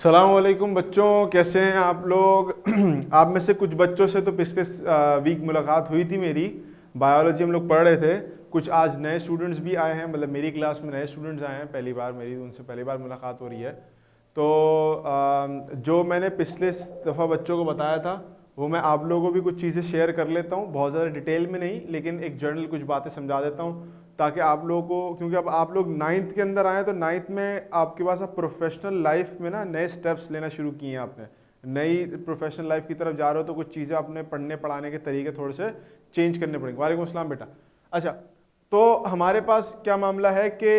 सलामुअलैकुम बच्चों, कैसे हैं आप लोग। आप में से कुछ बच्चों से तो पिछले वीक मुलाकात हुई थी मेरी। बायोलॉजी हम लोग पढ़ रहे थे। कुछ आज नए स्टूडेंट्स भी आए हैं, मतलब मेरी क्लास में नए स्टूडेंट्स आए हैं, पहली बार मेरी उनसे पहली बार मुलाकात हो रही है। तो जो मैंने पिछले दफ़ा बच्चों को बताया था वो मैं आप लोगों को भी कुछ चीज़ें शेयर कर लेता हूँ, बहुत ज़्यादा डिटेल में नहीं, लेकिन एक जनरल कुछ बातें समझा देता हूँ ताकि आप लोगों को, क्योंकि अब आप लोग नाइन्थ के अंदर आए तो नाइन्थ में आपके पास अब प्रोफेशनल लाइफ में ना नए स्टेप्स लेना शुरू किए हैं आपने, नई प्रोफेशनल लाइफ की तरफ जा रहे हो, तो कुछ चीज़ें अपने पढ़ने पढ़ाने के तरीके थोड़े से चेंज करने पड़ेंगे। वालेकुम अस्सलाम बेटा। अच्छा, तो हमारे पास क्या मामला है कि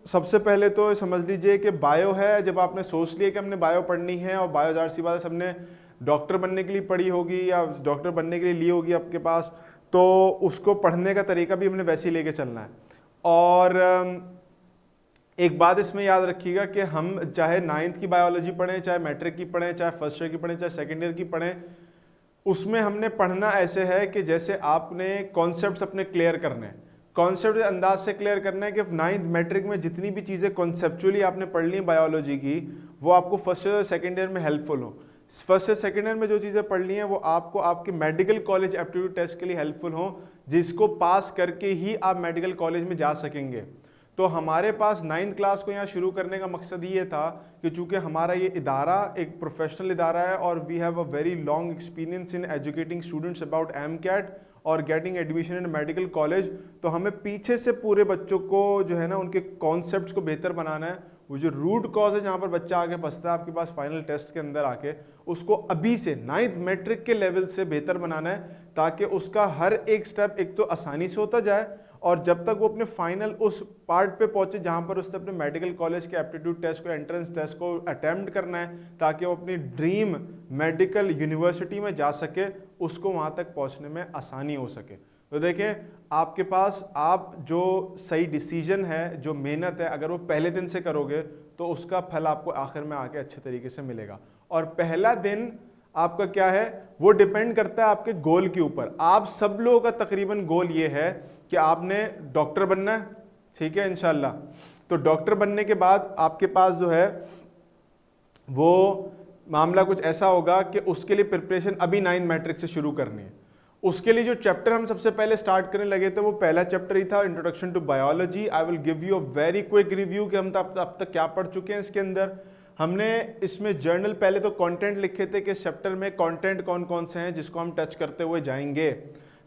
सबसे पहले तो समझ लीजिए कि बायो है। जब आपने सोच लिया कि हमने बायो पढ़नी है, और बायो ज़ाहिर सी बात है सबने डॉक्टर बनने के लिए पढ़ी होगी या डॉक्टर बनने के लिए ली होगी आपके पास, तो उसको पढ़ने का तरीका भी हमने वैसे ही लेके चलना है। और एक बात इसमें याद रखिएगा कि हम चाहे नाइन्थ की बायोलॉजी पढ़ें, चाहे मैट्रिक की पढ़ें, चाहे फर्स्ट ईयर की पढ़ें, चाहे सेकेंड ईयर की पढ़ें, उसमें हमने पढ़ना ऐसे है कि जैसे आपने कॉन्सेप्ट्स अपने क्लियर करने हैं। कॉन्सेप्ट अंदाज से क्लियर करना है कि नाइन्थ मैट्रिक में जितनी भी चीज़ें कॉन्सेप्चुअली आपने पढ़ ली बायोलॉजी की, वो आपको फर्स्ट ईयर सेकेंड ईयर में हेल्पफुल हो। फर्स्ट ईयर सेकेंड ईयर में जो चीज़ें पढ़ ली हैं वो आपको आपके मेडिकल कॉलेज एप्टीट्यूड टेस्ट के लिए हेल्पफुल हो, जिसको पास करके ही आप मेडिकल कॉलेज में जा सकेंगे। तो हमारे पास नाइन्थ क्लास को यहाँ शुरू करने का मकसद ये था कि चूंकि हमारा ये इदारा एक प्रोफेशनल इदारा है और we have a very long experience in educating students about MCAT और getting admission in medical college, तो हमें पीछे से पूरे बच्चों को जो है ना उनके कॉन्सेप्ट्स को बेहतर बनाना है। वो जो रूट कॉज है जहाँ पर बच्चा आके फंसता है आपके पास फाइनल टेस्ट के अंदर आके, उसको अभी से नाइन्थ मैट्रिक के लेवल से बेहतर बनाना है, ताकि उसका हर एक स्टेप एक तो आसानी से होता जाए, और जब तक वो अपने फाइनल उस पार्ट पे पहुंचे जहां पर उसने अपने मेडिकल कॉलेज के एप्टीट्यूड टेस्ट को, एंट्रेंस टेस्ट को अटेम्प्ट करना है, ताकि वो अपनी ड्रीम मेडिकल यूनिवर्सिटी में जा सके, उसको वहां तक पहुंचने में आसानी हो सके। तो देखें, आपके पास आप जो सही डिसीजन है, जो मेहनत है, अगर वो पहले दिन से करोगे तो उसका फल आपको आखिर में आके अच्छे तरीके से मिलेगा। और पहला दिन आपका क्या है, वो डिपेंड करता है आपके गोल के ऊपर। आप सब लोगों का तकरीबन गोल ये है कि आपने डॉक्टर बनना है, ठीक है इंशाल्लाह। तो डॉक्टर बनने के बाद आपके पास जो है वो मामला कुछ ऐसा होगा कि उसके लिए प्रिपरेशन अभी नाइन्थ मैट्रिक से शुरू करनी है। उसके लिए जो चैप्टर हम सबसे पहले स्टार्ट करने लगे थे वो पहला चैप्टर ही था, introduction to biology. I will give you a very quick review कि हम अब तक क्या पढ़ चुके हैं इसके अंदर। हमने इसमें जर्नल पहले तो कंटेंट लिखे थे कि इस चैप्टर में कंटेंट कौन कौन से हैं जिसको हम टच करते हुए जाएंगे।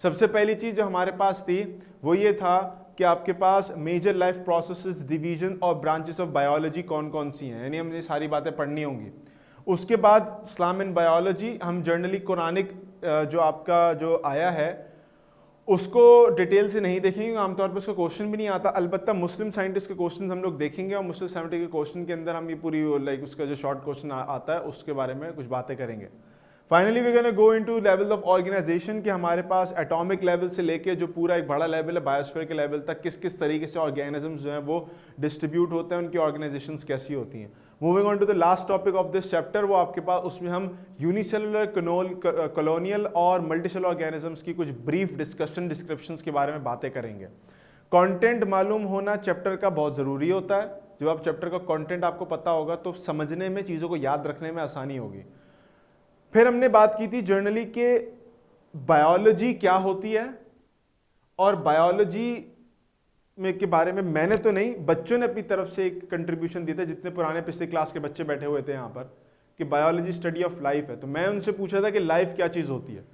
सबसे पहली चीज़ जो हमारे पास थी वो ये था कि आपके पास मेजर लाइफ प्रोसेसेस, डिवीजन और ब्रांचेस ऑफ बायोलॉजी कौन कौन सी हैं, यानी हमने सारी बातें पढ़नी होंगी। उसके बाद इस्लाम इन बायोलॉजी, हम जर्नली कुरानिक जो आपका जो आया है उसको डिटेल से नहीं देखेंगे, आमतौर पर उसका क्वेश्चन भी नहीं आता। अलबत्ता मुस्लिम साइंटिस्ट के क्वेश्चन हम लोग देखेंगे, और मुस्लिम साइंटिस्ट के क्वेश्चन के अंदर हम ये पूरी लाइक उसका जो शॉर्ट क्वेश्चन आता है उसके बारे में कुछ बातें करेंगे। Finally we gonna go into level of organisation, कि हमारे पास एटॉमिक लेवल से लेके जो पूरा एक बड़ा लेवल है बायोस्फीयर के लेवल तक किस किस तरीके से ऑर्गेनिजम्स जो हैं वो डिस्ट्रीब्यूट होते हैं, उनकी ऑर्गेनाइजेशंस कैसी होती हैं। Moving on to the last topic of this chapter, वो आपके पास उसमें हम यूनिसेलुलर, कॉलोनियल और मल्टीसेलुलर ऑर्गेनिजम्स की कुछ ब्रीफ डिस्कशन, डिस्क्रिप्शंस के बारे में बातें करेंगे। कंटेंट मालूम होना चैप्टर का बहुत ज़रूरी होता है। जब आप चैप्टर का कंटेंट आपको पता होगा तो समझने में, चीज़ों को याद रखने में आसानी होगी। फिर हमने बात की थी जर्नली के बायोलॉजी क्या होती है, और बायोलॉजी में के बारे में मैंने तो नहीं, बच्चों ने अपनी तरफ से एक कंट्रीब्यूशन दिया था, जितने पुराने पिछले क्लास के बच्चे बैठे हुए थे यहाँ पर, कि बायोलॉजी स्टडी ऑफ लाइफ है। तो मैं उनसे पूछा था कि लाइफ क्या चीज़ होती है,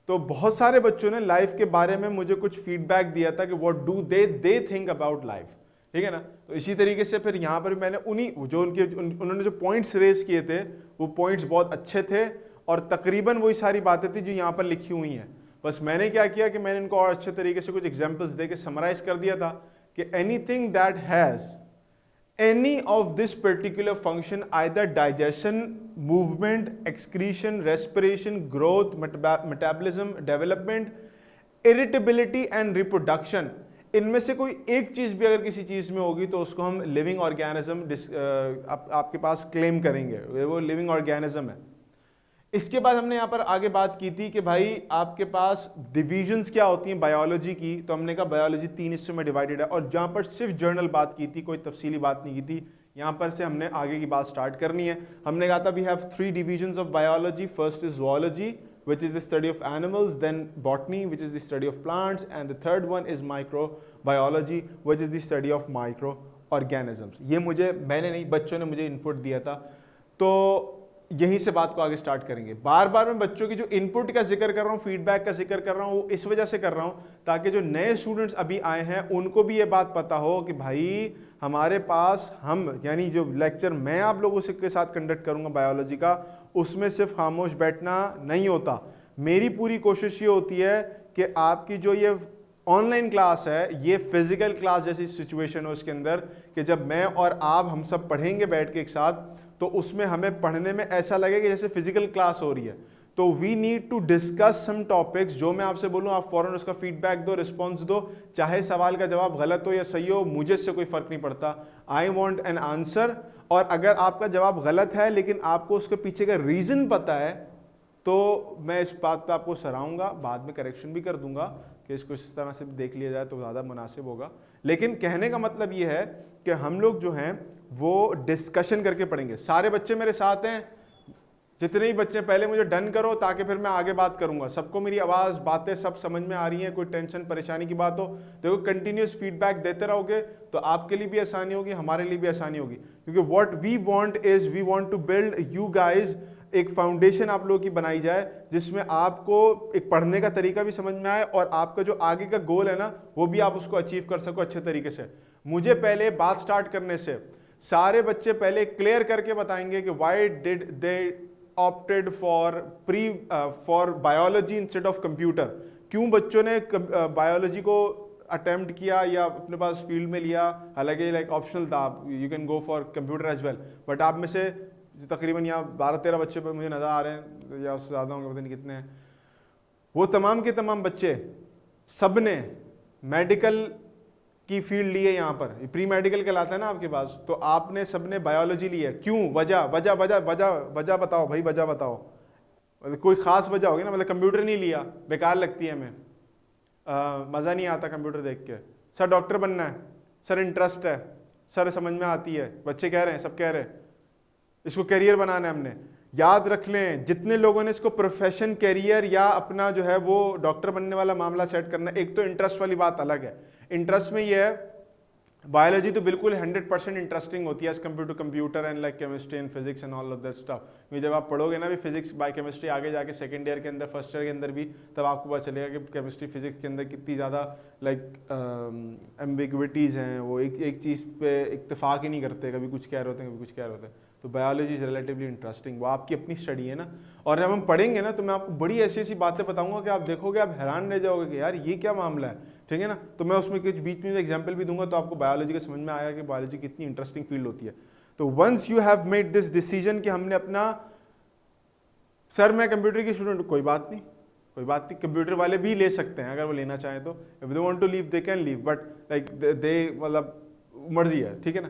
तो बहुत सारे बच्चों ने लाइफ के बारे में मुझे कुछ फीडबैक दिया था कि what do they think about life, ठीक है ना। तो इसी तरीके से फिर यहाँ पर मैंने उन्हीं जो उन्होंने जो पॉइंट्स रेज किए थे वो पॉइंट्स बहुत अच्छे थे, और तकरीबन वही सारी बातें थी जो यहाँ पर लिखी हुई हैं। बस मैंने क्या किया कि मैंने इनको और अच्छे तरीके से कुछ एग्जांपल्स दे के समराइज कर दिया था कि anything that has any of this particular function, either digestion, movement, excretion, respiration, growth, metabolism, development, irritability and reproduction, इनमें से कोई एक चीज़ भी अगर किसी चीज़ में होगी तो उसको हम लिविंग ऑर्गेनिज्म आपके पास क्लेम करेंगे, वो लिविंग ऑर्गेनिज्म है। इसके बाद हमने यहाँ पर आगे बात की थी कि भाई आपके पास डिविजन्स क्या होती हैं बायोलॉजी की, तो हमने कहा बायोलॉजी 3 हिस्सों में डिवाइडेड है, और जहाँ पर सिर्फ जर्नल बात की थी, कोई तफसीली बात नहीं की थी यहाँ पर से हमने आगे की बात स्टार्ट करनी है। हमने कहा था we have 3 divisions of biology. First is zoology, which is the study of animals, then botany, which is the study of plants, and the third one is microbiology, which is the study of microorganisms। ये मैंने नहीं, बच्चों ने मुझे input दिया था, तो यहीं से बात को आगे स्टार्ट करेंगे। बार बार मैं बच्चों की जो इनपुट का जिक्र कर रहा हूँ, फीडबैक का जिक्र कर रहा हूँ, वो इस वजह से कर रहा हूँ ताकि जो नए स्टूडेंट्स अभी आए हैं उनको भी ये बात पता हो कि भाई हमारे पास यानी जो लेक्चर मैं आप लोगों के साथ कंडक्ट करूँगा बायोलॉजी का, उसमें सिर्फ खामोश बैठना नहीं होता। मेरी पूरी कोशिश ये होती है कि आपकी जो ये ऑनलाइन क्लास है, ये फिजिकल क्लास जैसी सिचुएशन हो उसके अंदर, कि जब मैं और आप हम सब पढ़ेंगे बैठ के एक साथ, तो उसमें हमें पढ़ने में ऐसा लगे कि जैसे फिजिकल क्लास हो रही है। तो we need to discuss some topics. जो मैं आपसे बोलूँ आप फौरन उसका फीडबैक दो, रिस्पॉन्स दो, चाहे सवाल का जवाब गलत हो या सही हो, मुझे इससे कोई फर्क नहीं पड़ता। I want an answer. और अगर आपका जवाब गलत है लेकिन आपको उसके पीछे का रीज़न पता है, तो मैं इस बात पे आपको सराहूंगा, बाद में करेक्शन भी कर दूंगा कि इसको इस तरह से देख लिया जाए तो ज़्यादा मुनासिब होगा। लेकिन कहने का मतलब ये है कि हम लोग जो हैं वो डिस्कशन करके पढ़ेंगे। सारे बच्चे मेरे साथ हैं, जितने ही बच्चे, पहले मुझे डन करो ताकि फिर मैं आगे बात करूंगा। सबको मेरी आवाज़, बातें सब समझ में आ रही हैं? कोई टेंशन परेशानी की बात हो, देखो कंटिन्यूस फीडबैक देते रहोगे तो आपके लिए भी आसानी होगी, हमारे लिए भी आसानी होगी। क्योंकि what we want is we want to build you guys, एक फाउंडेशन आप लोगों की बनाई जाए जिसमें आपको एक पढ़ने का तरीका भी समझ में आए और आपका जो आगे का गोल है ना, वो भी आप उसको अचीव कर सको अच्छे तरीके से। मुझे पहले बात स्टार्ट करने से सारे बच्चे पहले क्लियर करके बताएंगे कि why did they opted for biology instead of computer. क्यों बच्चों ने बायोलॉजी को अटेम्प्ट किया या अपने पास फील्ड में लिया, हालांकि लाइक ऑप्शनल था, you can go for computer as well. But आप में से तकरीबन यहाँ 12-13 बच्चे पर मुझे नज़र आ रहे हैं या उससे ज़्यादा होंगे, पता नहीं कितने हैं, वो तमाम के तमाम बच्चे सब ने मेडिकल की फील्ड ली है। यहाँ पर प्री मेडिकल कहलाता है ना आपके पास, तो आपने सबने बायोलॉजी ली है। क्यों? वजह वजह वजह वजह वजह बताओ भाई, वजह बताओ। कोई खास वजह होगी ना, मतलब कंप्यूटर नहीं लिया, बेकार लगती है हमें, मज़ा नहीं आता कंप्यूटर देख के। सर डॉक्टर बनना है, सर इंटरेस्ट है, सर समझ में आती है, बच्चे कह रहे हैं, सब कह रहे हैं इसको करियर बनाना है हमने। याद रख लें, जितने लोगों ने इसको प्रोफेशन, करियर या अपना जो है वो डॉक्टर बनने वाला मामला सेट करना, एक तो इंटरेस्ट वाली बात अलग है। इंटरेस्ट में ये है, बायोलॉजी तो बिल्कुल 100% इंटरेस्टिंग होती है as compare to computer and like chemistry and physics and all of that stuff. क्योंकि जब आप पढ़ोगे ना भी फिजिक्स बाय केमिस्ट्री, आगे जाके सेकंड ईयर के अंदर, फर्स्ट ईयर के अंदर भी, तब आपको पता चलेगा कि केमिस्ट्री फिजिक्स के अंदर कितनी ज़्यादा लाइक एम्बिग्विटीज़ हैं, वो एक चीज़ पे इत्तेफाक ही नहीं करते, कभी कुछ कह रहे होते हैं, कभी कुछ कह रहे होते हैं। तो बायोलॉजी इज़ रिलेटिवली इंटरेस्टिंग, वो आपकी अपनी स्टडी है ना। और जब हम पढ़ेंगे ना तो मैं आपको बड़ी ऐसी ऐसी बातें बताऊंगा कि आप देखोगे, आप हैरान रह जाओगे कि यार ये क्या मामला है, ठीक है ना। तो मैं उसमें कुछ बीच में एग्जांपल भी दूंगा तो आपको बायोलॉजी का समझ में आएगा कि बायोलॉजी कितनी इंटरेस्टिंग फील्ड होती है। तो once you have made this decision कि हमने अपना, सर मैं कंप्यूटर की स्टूडेंट, कोई बात नहीं, कोई बात नहीं, कंप्यूटर वाले भी ले सकते हैं अगर वो लेना चाहें तो। If they want to leave they can leave, but like they, मतलब मर्जी है, ठीक है ना।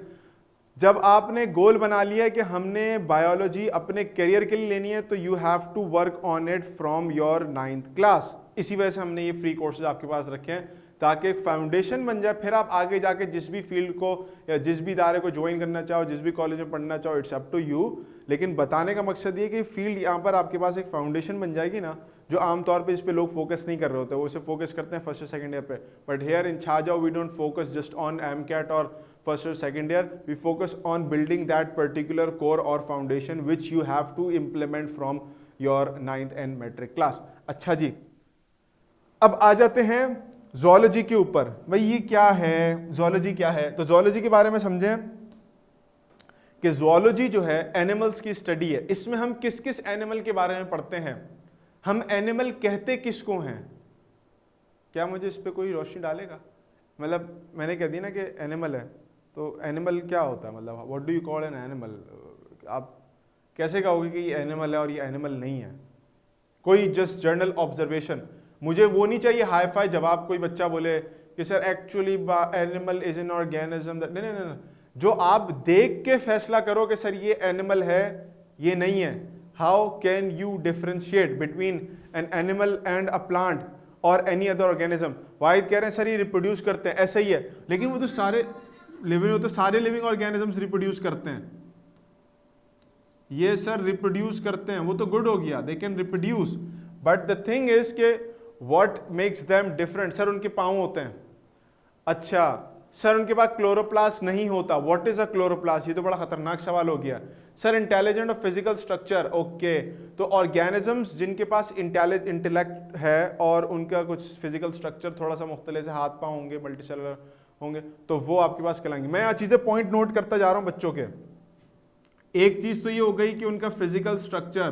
जब आपने गोल बना लिया है कि हमने बायोलॉजी अपने करियर के लिए लेनी है, तो you have to work on it from your 9th class. इसी वजह से हमने ये फ्री कोर्सेज आपके पास रखे हैं ताकि एक फाउंडेशन बन जाए। फिर आप आगे जाके जिस भी फील्ड को या जिस भी इदारे को ज्वाइन करना चाहो, जिस भी कॉलेज में पढ़ना चाहो, इट्स अप टू यू। लेकिन बताने का मकसद ये कि फील्ड यहाँ पर आपके पास एक फाउंडेशन बन जाएगी ना, जो आमतौर पे इस पे लोग फोकस नहीं कर रहे होते, वो इसे फोकस करते हैं फर्स्ट और सेकंड ईयर पे। बट हेयर इन छाजाओ we don't focus just on MCAT और फर्स्ट और second year, we focus on building that particular core और foundation which you have to implement from your 9th and matric class. अच्छा जी, अब आ जाते हैं ज़ूलॉजी के ऊपर। भाई ये क्या है, ज़ूलॉजी क्या है? तो ज़ूलॉजी के बारे में समझें कि ज़ूलॉजी जो है एनिमल्स की स्टडी है। इसमें हम किस किस एनिमल के बारे में पढ़ते हैं, हम एनिमल कहते किसको हैं? क्या मुझे इस पर कोई रोशनी डालेगा? मतलब मैंने कह दिया ना कि एनिमल है, तो एनिमल क्या होता है, मतलब what do you call an animal? आप कैसे कहोगे कि ये एनिमल है और ये एनिमल नहीं है? कोई जस्ट जर्नल ऑब्जर्वेशन, मुझे वो नहीं चाहिए हाई फाई जवाब। कोई बच्चा बोले कि sir actually animal is an organism, नहीं नहीं नहीं, जो आप देख के फैसला करो कि सर ये एनिमल है ये नहीं है। How can you differentiate between an animal and a plant और एनी अदर ऑर्गेनिज्म? वाहिद कह रहे हैं सर ये रिप्रोड्यूस करते हैं, ऐसा ही है, लेकिन वो तो सारे लिविंग होते सारे लिविंग ऑर्गेनिजम्स रिप्रोड्यूस करते हैं। ये सर रिप्रोड्यूस करते हैं, वो तो गुड हो गया, they can reproduce, but the thing is के what makes them different. Sir उनके पाँव होते हैं, अच्छा सर उनके पास क्लोरोप्लास्ट नहीं होता, व्हाट इज अ क्लोरोप्लास्ट? ये तो बड़ा खतरनाक सवाल हो गया। Sir intelligent of physical structure, okay, तो ऑर्गेनिजम्स जिनके पास इंटेलेक्ट है और उनका कुछ फिजिकल स्ट्रक्चर थोड़ा सा मुख्तलिफ है, हाथ पाँव होंगे, मल्टीसेलुलर होंगे, तो वो आपके पास कहलाएंगे। मैं यहाँ चीज़ें पॉइंट नोट करता जा रहा हूँ बच्चों के। एक चीज़ तो ये हो गई कि उनका फिजिकल स्ट्रक्चर,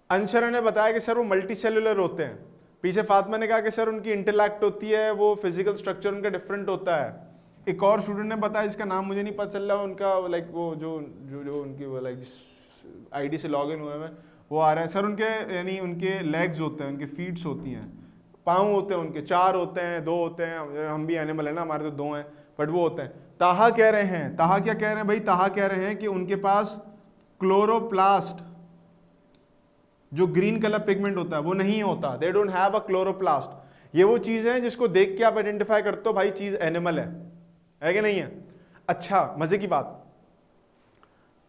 अंशरा ने बताया कि सर वो मल्टीसेलुलर होते हैं, पीछे फातिमा ने कहा कि सर उनकी इंटेलेक्ट होती है, वो फिजिकल स्ट्रक्चर उनका डिफरेंट होता है। एक और स्टूडेंट ने बताया, इसका नाम मुझे नहीं पता चल रहा, उनका लाइक वो जो उनकी वो लाइक आईडी से लॉगिन हुए हैं वो आ रहे हैं, सर उनके यानी उनके लेग्स होते हैं, उनके फीट्स होती हैं, पाँव होते हैं उनके, 4 होते हैं, 2 होते हैं, हम भी एनिमल है ना, हमारे तो 2 हैं, बट वो होते हैं। ताहा कह रहे हैं, ताहा क्या कह रहे हैं भाई? ताहा कह रहे हैं कि उनके पास क्लोरोप्लास्ट, जो ग्रीन कलर पिगमेंट होता है वो नहीं होता, they don't have a chloroplast. ये वो चीज है जिसको देख के आप आइडेंटिफाई करते हो भाई चीज एनिमल है कि नहीं है? अच्छा, मजे की बात,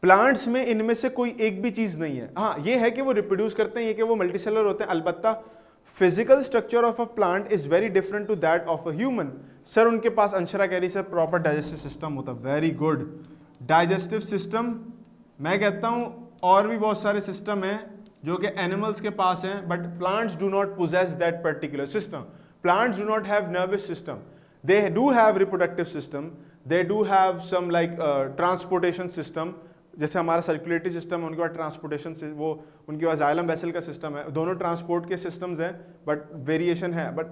प्लांट्स में इनमें से कोई एक भी चीज नहीं है। हाँ ये है कि वो रिप्रोड्यूस करते हैं, ये कि वो मल्टीसेलुलर होते हैं, अलबत्ता physical structure of a plant is very different to that of a human. Sir उनके पास, अंशरा कह रही सर प्रॉपर डाइजेस्टिव सिस्टम होता है, वेरी गुड, डाइजेस्टिव सिस्टम। मैं कहता हूं और भी बहुत सारे सिस्टम हैं जो कि एनिमल्स के पास हैं, but plants do not possess that particular system. Plants do not have nervous system, they do have reproductive system, they do have some like transportation system, जैसे हमारा सर्कुलेटरी सिस्टम है, उनके पास ट्रांसपोर्टेशन से वो उनके पास जाइलम वेसल का system है, दोनों ट्रांसपोर्ट के सिस्टम्स हैं, बट वेरिएशन है, बट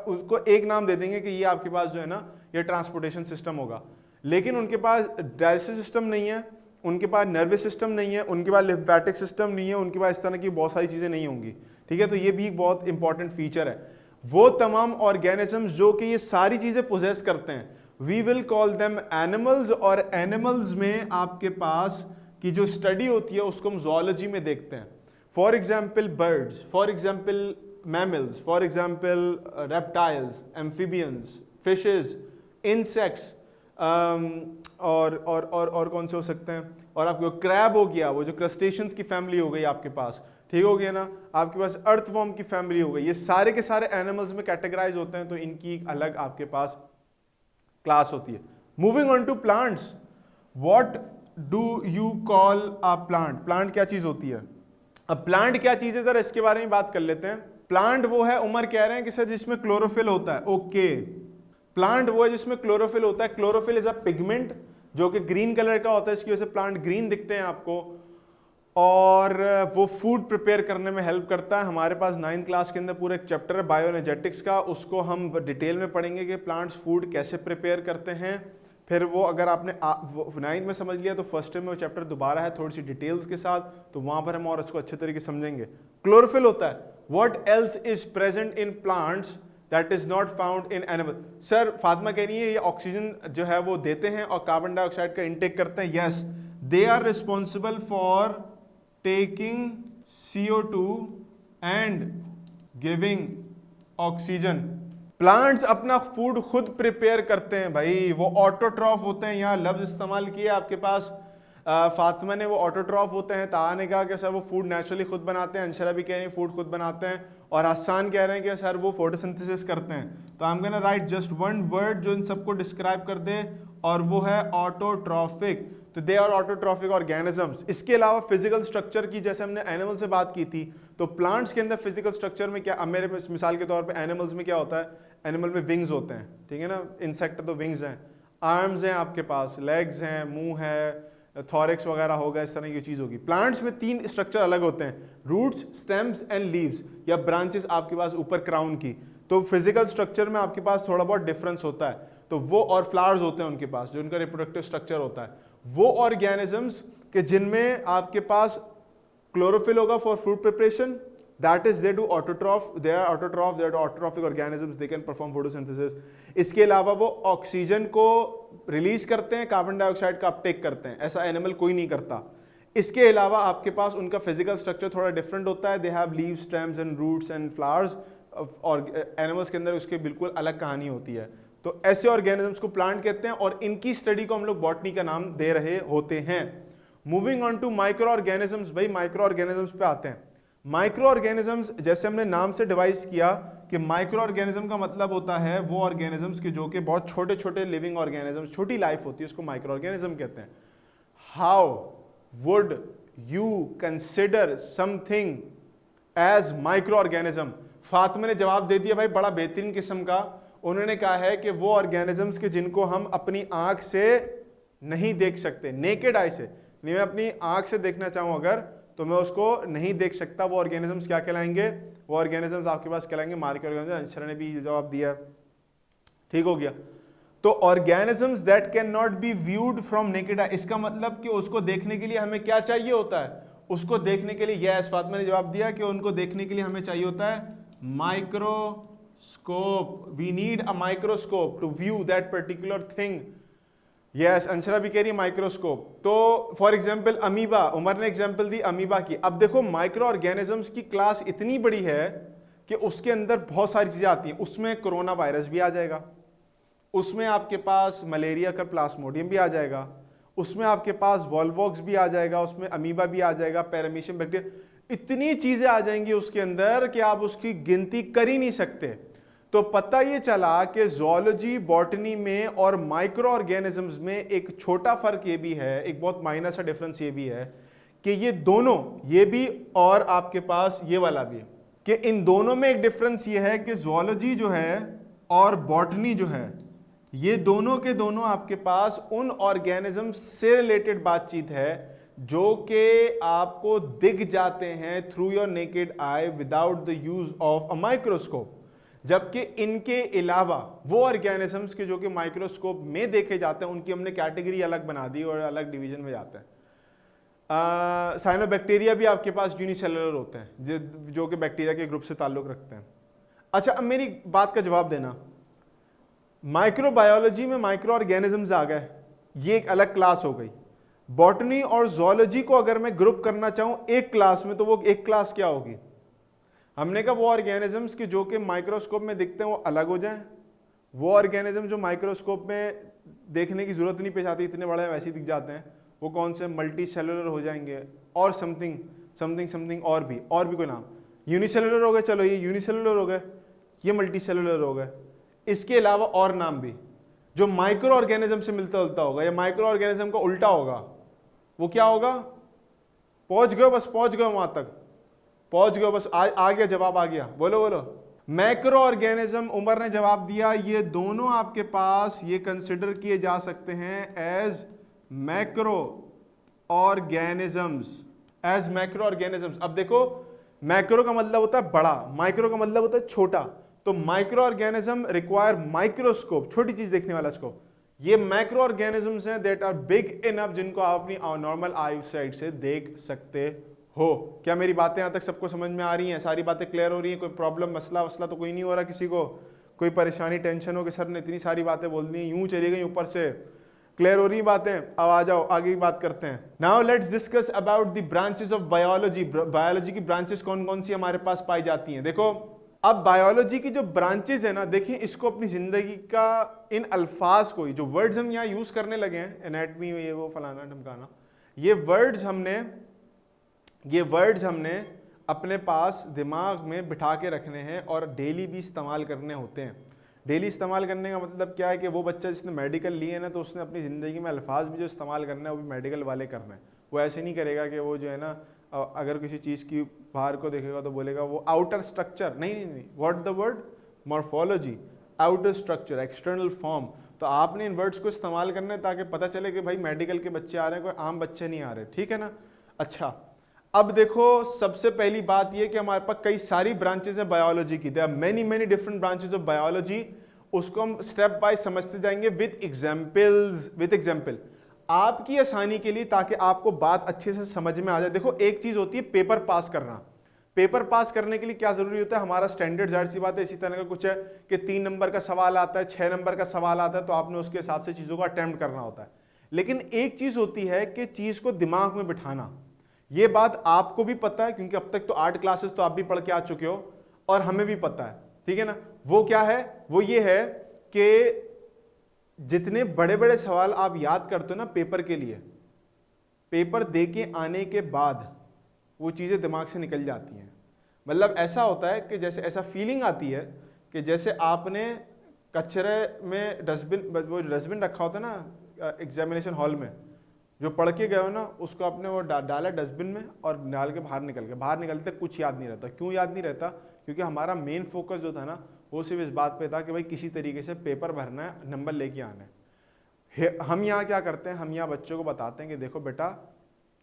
उसको एक नाम दे देंगे कि ये आपके पास जो है ना ये ट्रांसपोर्टेशन सिस्टम होगा। लेकिन उनके पास डाइजेस्टिव सिस्टम नहीं है, उनके पास नर्वस सिस्टम नहीं है, उनके पास लिम्फेटिक सिस्टम नहीं है, उनके पास इस तरह की बहुत सारी चीज़ें नहीं होंगी, ठीक है? तो ये भी एक बहुत इंपॉर्टेंट फीचर है। वो तमाम ऑर्गेनिजम्स जो कि ये सारी चीज़ें पोजेस करते हैं, we will call them animals, और एनिमल्स में आपके पास की जो स्टडी होती है उसको हम ज़ूलॉजी में देखते हैं। For example birds, for example mammals, for example reptiles, amphibians, fishes, insects, और कौन से हो सकते हैं, और आपको क्रैब हो गया, वो जो क्रस्टेशियंस की फैमिली हो गई आपके पास, ठीक हो गया ना, आपके पास अर्थवॉर्म की फैमिली हो गई, ये सारे के सारे एनिमल्स में कैटेगराइज होते हैं, तो इनकी एक अलग आपके पास क्लास होती है। Moving on to plants, what do you call a plant? Plant क्या चीज होती है? अब प्लांट क्या चीज है, जरा इसके बारे में बात कर लेते हैं। प्लांट वो है, उमर कह रहे हैं कि सर जिसमें क्लोरोफिल होता है, ओके, प्लांट वो है जिसमें क्लोरोफिल होता है। क्लोरोफिल इज अ पिगमेंट जो कि ग्रीन कलर का होता है, इसकी वजह से प्लांट ग्रीन दिखते हैं आपको, और वो फूड प्रिपेयर करने में हेल्प करता है। हमारे पास 9th क्लास के अंदर पूरा एक चैप्टर है बायोएनर्जेटिक्स का, उसको हम डिटेल में पढ़ेंगे कि प्लांट्स फूड कैसे प्रिपेयर करते हैं। फिर वो अगर आपने 9th में समझ लिया तो फर्स्ट टाइम में वो चैप्टर दोबारा है थोड़ी सी डिटेल्स के साथ, तो वहां पर हम और उसको अच्छे तरीके से समझेंगे। क्लोरोफिल होता है। What else is present in plants that is not found in animal? Sir Fatima कह रही है ये ऑक्सीजन जो है वो देते हैं और कार्बन डाइऑक्साइड का इंटेक करते हैं। Yes, they are responsible for taking CO2 and giving oxygen. Plants अपना फूड खुद प्रिपेयर करते हैं भाई, वो ऑटोट्रॉफ होते हैं। यहाँ लफ्ज इस्तेमाल किया आपके पास फातिमा ने, वो ऑटोट्रॉफ होते हैं। ताहा ने कहा कि सर वो फूड नेचुरली खुद बनाते हैं, अंशरा भी कह रही है फूड खुद बनाते हैं, और हसन कह रहे हैं कि सर वो फोटोसिंथेसिस करते हैं। तो I am gonna right just one word जो इन सबको डिस्क्राइब कर दे, और वो है ऑटोट्रॉफिक। तो दे आर ऑटोट्रॉफिक ऑर्गेनिजम्स। इसके अलावा फिजिकल स्ट्रक्चर की, जैसे हमने एनिमल से बात की थी, तो प्लांट्स के अंदर फिजिकल स्ट्रक्चर में क्या, अब मेरे मिसाल के तौर पे एनिमल्स में क्या होता है, एनिमल में विंग्स होते हैं, ठीक है ना, इंसेक्ट तो विंग्स हैं, आर्म्स हैं आपके पास, लेग्स हैं, मुंह है, थॉरिक्स वगैरह होगा, इस तरह की चीज़ होगी। प्लांट्स में 3 स्ट्रक्चर अलग होते हैं, रूट्स, स्टेम्स एंड लीव्स, या ब्रांचेस आपके पास ऊपर क्राउन की। तो फिजिकल स्ट्रक्चर में आपके पास थोड़ा बहुत डिफरेंस होता है। तो वो, और फ्लावर्स होते हैं उनके पास, जो उनका रिप्रोडक्टिव स्ट्रक्चर होता है। वो ऑर्गेनिजम्स के जिनमें आपके पास क्लोरोफिल होगा for food preparation, that is they do autotroph, they are autotrophic organisms, they can perform photosynthesis। इसके अलावा वो ऑक्सीजन को रिलीज करते हैं, कार्बन डाइऑक्साइड का अपटेक करते हैं, ऐसा एनिमल कोई नहीं करता। इसके अलावा आपके पास उनका फिजिकल स्ट्रक्चर थोड़ा डिफरेंट होता है, they have leaves, stems and roots and flowers, और एनिमल्स के अंदर उसके बिल्कुल अलग कहानी होती है। तो ऐसे ऑर्गेनिजम्स को प्लांट कहते हैं और इनकी स्टडी को हम लोग बॉटनी का नाम दे रहे होते हैं। Moving on to micro organisms, भाई माइक्रो ऑर्गेनिजम्स पे आते हैं। माइक्रो ऑर्गेनिजम्स जैसे हमने नाम से डिवाइस किया कि माइक्रो ऑर्गेनिज्म का मतलब होता है वो ऑर्गेनिजम्स के जो कि बहुत छोटे छोटे लिविंग ऑर्गेनिजम्स, छोटी लाइफ होती है, उसको माइक्रो ऑर्गेनिज्म कहते हैं। How would you consider something as micro organism? Fatima ने जवाब दे दिया भाई बड़ा बेहतरीन किस्म का। उन्होंने कहा है कि वो ऑर्गेनिजम्स के जिनको हम अपनी आंख से नहीं देख सकते, नेकेड आई से, नहीं मैं अपनी आंख से देखना चाहूं अगर तो मैं उसको नहीं देख सकता, वो ऑर्गेनिजम्स क्या कहलाएंगे? वो ऑर्गेनिजम्स आपके पास कहलाएंगे माइक्रो ऑर्गेनिज्म। अंशरा ने भी जवाब दिया, ठीक हो गया। तो organisms that can not be viewed from naked eye, इसका मतलब कि उसको देखने के लिए हमें क्या चाहिए होता है? उसको देखने के लिए, यस फातिमा ने जवाब दिया कि उनको देखने के लिए हमें चाहिए होता है microscope. We need a microscope to view that particular thing. Yes Anshra भी कह रही है माइक्रोस्कोप। तो फॉर एग्जांपल अमीबा, उमर ने एग्जांपल दी अमीबा की। अब देखो माइक्रो ऑर्गेनिजम्स की क्लास इतनी बड़ी है कि उसके अंदर बहुत सारी चीजें आती हैं। उसमें कोरोना वायरस भी आ जाएगा, उसमें आपके पास मलेरिया का प्लाज्मोडियम भी आ जाएगा, उसमें आपके पास वॉल्वॉक्स भी आ जाएगा, उसमें अमीबा भी आ जाएगा, पैरामीशियम बैक्टीरिया, इतनी चीजें आ जाएंगी उसके अंदर कि आप उसकी गिनती कर ही नहीं सकते। तो पता ये चला कि ज़ूलॉजी बॉटनी में और माइक्रो ऑर्गेनिजम्स में एक छोटा फर्क ये भी है, एक बहुत माइनर सा डिफरेंस ये भी है कि ये दोनों, ये भी और आपके पास ये वाला भी, कि इन दोनों में एक डिफरेंस ये है कि ज़ूलॉजी जो है और बॉटनी जो है, ये दोनों के दोनों आपके पास उन ऑर्गेनिजम्स से रिलेटेड बातचीत है जो कि आपको दिख जाते हैं through your naked eye without the use of a microscope. जबकि इनके अलावा वो ऑर्गेनिजम्स के जो कि माइक्रोस्कोप में देखे जाते हैं उनकी हमने कैटेगरी अलग बना दी और अलग डिवीजन में जाते हैं। साइनोबैक्टीरिया भी आपके पास यूनिसेलुलर होते हैं जो कि बैक्टीरिया के ग्रुप से ताल्लुक रखते हैं। अच्छा अब मेरी बात का जवाब देना, माइक्रोबायोलॉजी में माइक्रो ऑर्गेनिजम्स आ गए, ये एक अलग क्लास हो गई। बॉटनी और ज़ूलॉजी को अगर मैं ग्रुप करना चाहूं एक क्लास में तो वो एक क्लास क्या होगी? हमने कहा वो ऑर्गेनिजम्स के जो कि माइक्रोस्कोप में दिखते हैं वो अलग हो जाएं, वो ऑर्गेनिज्म जो माइक्रोस्कोप में देखने की जरूरत नहीं पेश आती, इतने बड़े वैसे ही दिख जाते हैं, वो कौन से मल्टी सेलुलर हो जाएंगे और समथिंग समथिंग समथिंग और भी कोई नाम। यूनिसेलुलर हो गए, चलो ये यूनिसेलुलर हो गए, ये मल्टी सेलुलर हो गए। इसके अलावा और नाम भी जो माइक्रो ऑर्गेनिज्म से मिलता जुलता होगा या माइक्रो ऑर्गेनिज्म का उल्टा होगा, वो क्या होगा? पहुंच गए, बस पहुंच गए, वहां तक पहुंच गए, बस आ गया, जवाब आ गया। बोलो बोलो। मैक्रो ऑर्गेनिज्म, उमर ने जवाब दिया, ये दोनों आपके पास ये कंसिडर किए जा सकते हैं as macro organisms, as macro organisms. अब देखो मैक्रो का मतलब होता है बड़ा, माइक्रो का मतलब होता है छोटा। तो माइक्रो ऑर्गेनिज्म रिक्वायर माइक्रोस्कोप, छोटी चीज देखने वाला स्कोप। ये मैक्रो ऑर्गेनिजम्स हैं दैट आर बिग इनफ, जिनको आप अपनी नॉर्मल आई साइड से देख सकते हो। क्या मेरी बातें यहां तक सबको समझ में आ रही हैं? सारी बातें क्लियर हो रही हैं? कोई प्रॉब्लम मसला वसला तो कोई नहीं हो रहा किसी को? कोई परेशानी टेंशन हो कि सर ने इतनी सारी बातें बोल दी, यूं चली गई ऊपर से? क्लियर हो रही बातें? अब आ जाओ आगे की बात करते हैं। Now let's discuss about the branches of biology. Biology की ब्रांचेस कौन कौन सी हमारे पास पाई जाती हैं? देखो अब बायोलॉजी की जो ब्रांचेस है ना, देखिए इसको अपनी जिंदगी का इन अल्फाज को, जो वर्ड्स हम यहाँ यूज करने लगे हैं, एनाटमी ये वो फलाना ढमकाना, ये वर्ड्स हमने अपने पास दिमाग में बिठा के रखने हैं और डेली भी इस्तेमाल करने होते हैं। डेली इस्तेमाल करने का मतलब क्या है कि वो बच्चा जिसने मेडिकल लिए है ना, तो उसने अपनी ज़िंदगी में अल्फाज भी जो इस्तेमाल करना है वो भी मेडिकल वाले करना है। वो ऐसे नहीं करेगा कि वो जो है ना अगर किसी चीज़ की बाहर को देखेगा तो बोलेगा वो आउटर स्ट्रक्चर, नहीं, what the word? Morphology, outer structure, external form. तो आपने इन वर्ड्स को इस्तेमाल करना है ताकि पता चले कि भाई मेडिकल के बच्चे आ रहे हैं, कोई आम बच्चे नहीं आ रहे, ठीक है ना? अच्छा अब देखो सबसे पहली बात यह कि हमारे पास कई सारी ब्रांचेस हैं बायोलॉजी की। There are many different branches of biology. उसको हम स्टेप बाय समझते जाएंगे विद एग्जाम्पल, आपकी आसानी के लिए, ताकि आपको बात अच्छे से समझ में आ जाए। देखो एक चीज होती है पेपर पास करना। पेपर पास करने के लिए क्या जरूरी होता है? हमारा स्टैंडर्ड, जाहिर सी बात है, इसी तरह का कुछ है कि 3 नंबर का सवाल आता है, 6 नंबर का सवाल आता है, तो आपने उसके हिसाब से चीजों को अटेम्प्ट करना होता है। लेकिन एक चीज होती है कि चीज को दिमाग में बिठाना। ये बात आपको भी पता है क्योंकि अब तक तो 8 क्लासेस तो आप भी पढ़ के आ चुके हो और हमें भी पता है, ठीक है ना? वो क्या है? वो ये है कि जितने बड़े बड़े सवाल आप याद करते हो ना पेपर के लिए, पेपर दे के आने के बाद वो चीज़ें दिमाग से निकल जाती हैं। मतलब ऐसा होता है कि जैसे ऐसा फीलिंग आती है कि जैसे आपने कचरे में डस्टबिन, वो डस्टबिन रखा होता है ना एग्जामिनेशन हॉल में, जो पढ़ के गए हो ना उसको आपने वो डाला डस्टबिन में और डाल के बाहर निकलते कुछ याद नहीं रहता। क्यों याद नहीं रहता? क्योंकि हमारा मेन फोकस जो था ना वो सिर्फ इस बात पे था कि भाई किसी तरीके से पेपर भरना है, नंबर लेके आना है। हम यहाँ क्या करते हैं, हम यहाँ बच्चों को बताते हैं कि देखो बेटा,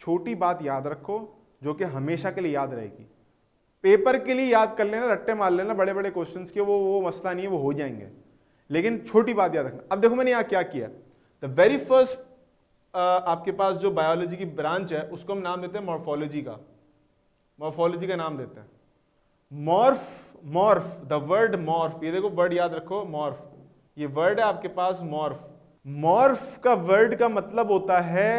छोटी बात याद रखो जो कि हमेशा के लिए याद रहेगी। पेपर के लिए याद कर लेना, रट्टे मार लेना बड़े बड़े क्वेश्चंस के, वो मसला नहीं है, वो हो जाएंगे, लेकिन छोटी बात याद रखना। अब देखो मैंने यहाँ क्या किया, द वेरी फर्स्ट आपके पास जो बायोलॉजी की ब्रांच है उसको हम नाम देते हैं मॉर्फोलॉजी का। मॉर्फोलॉजी का नाम देते हैं मॉर्फ, द वर्ड मॉर्फ। ये देखो वर्ड याद रखो, मॉर्फ, ये वर्ड है आपके पास मॉर्फ। मॉर्फ का वर्ड का मतलब होता है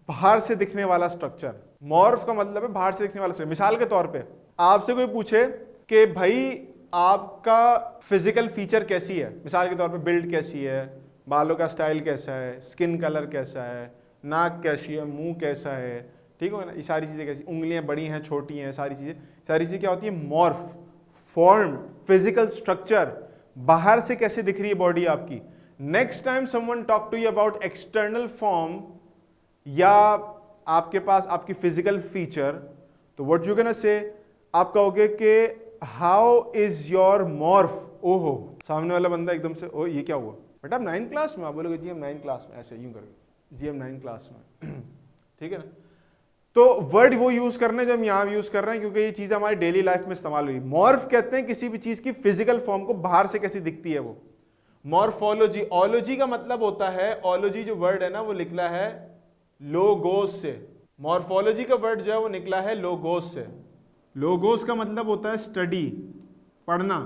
बाहर से दिखने वाला स्ट्रक्चर। मॉर्फ का मतलब है बाहर से दिखने वाला स्ट्रक्चर। मिसाल के तौर पे आपसे कोई पूछे कि भाई आपका फिजिकल फीचर कैसी है, मिसाल के तौर पे बिल्ड कैसी है, बालों का स्टाइल कैसा है, स्किन कलर कैसा है, नाक कैसी है, मुंह कैसा है, ठीक हो ना, ये सारी चीज़ें कैसी, उंगलियां बड़ी हैं छोटी हैं, सारी चीज़ें क्या होती है, मॉर्फ, फॉर्म, फिजिकल स्ट्रक्चर, बाहर से कैसे दिख रही है बॉडी आपकी। Next time someone talk to you about external form या आपके पास आपकी फिजिकल फीचर, तो व्हाट यू कैन से, आप कहोगे कि हाउ इज योर मॉर्फ। ओहो, सामने वाला बंदा एकदम से, ओ ये क्या हुआ बेटा, आप 9th क्लास में? आप बोलोगे जी हम 9th क्लास में, ऐसे यूं करोगे जी हम 9th क्लास में ठीक है ना। तो वर्ड वो यूज करने जो हम यहां यूज कर रहे हैं क्योंकि ये चीज हमारी डेली लाइफ में इस्तेमाल हुई। मॉर्फ कहते हैं किसी भी चीज की फिजिकल फॉर्म को, बाहर से कैसी दिखती है वो। मॉर्फोलॉजी, ओलॉजी का मतलब होता है, ओलॉजी जो वर्ड है ना वो निकला है लोगोस से। मॉर्फोलॉजी का वर्ड जो है वो निकला है लोगोस से। लोगोस का मतलब होता है स्टडी, पढ़ना।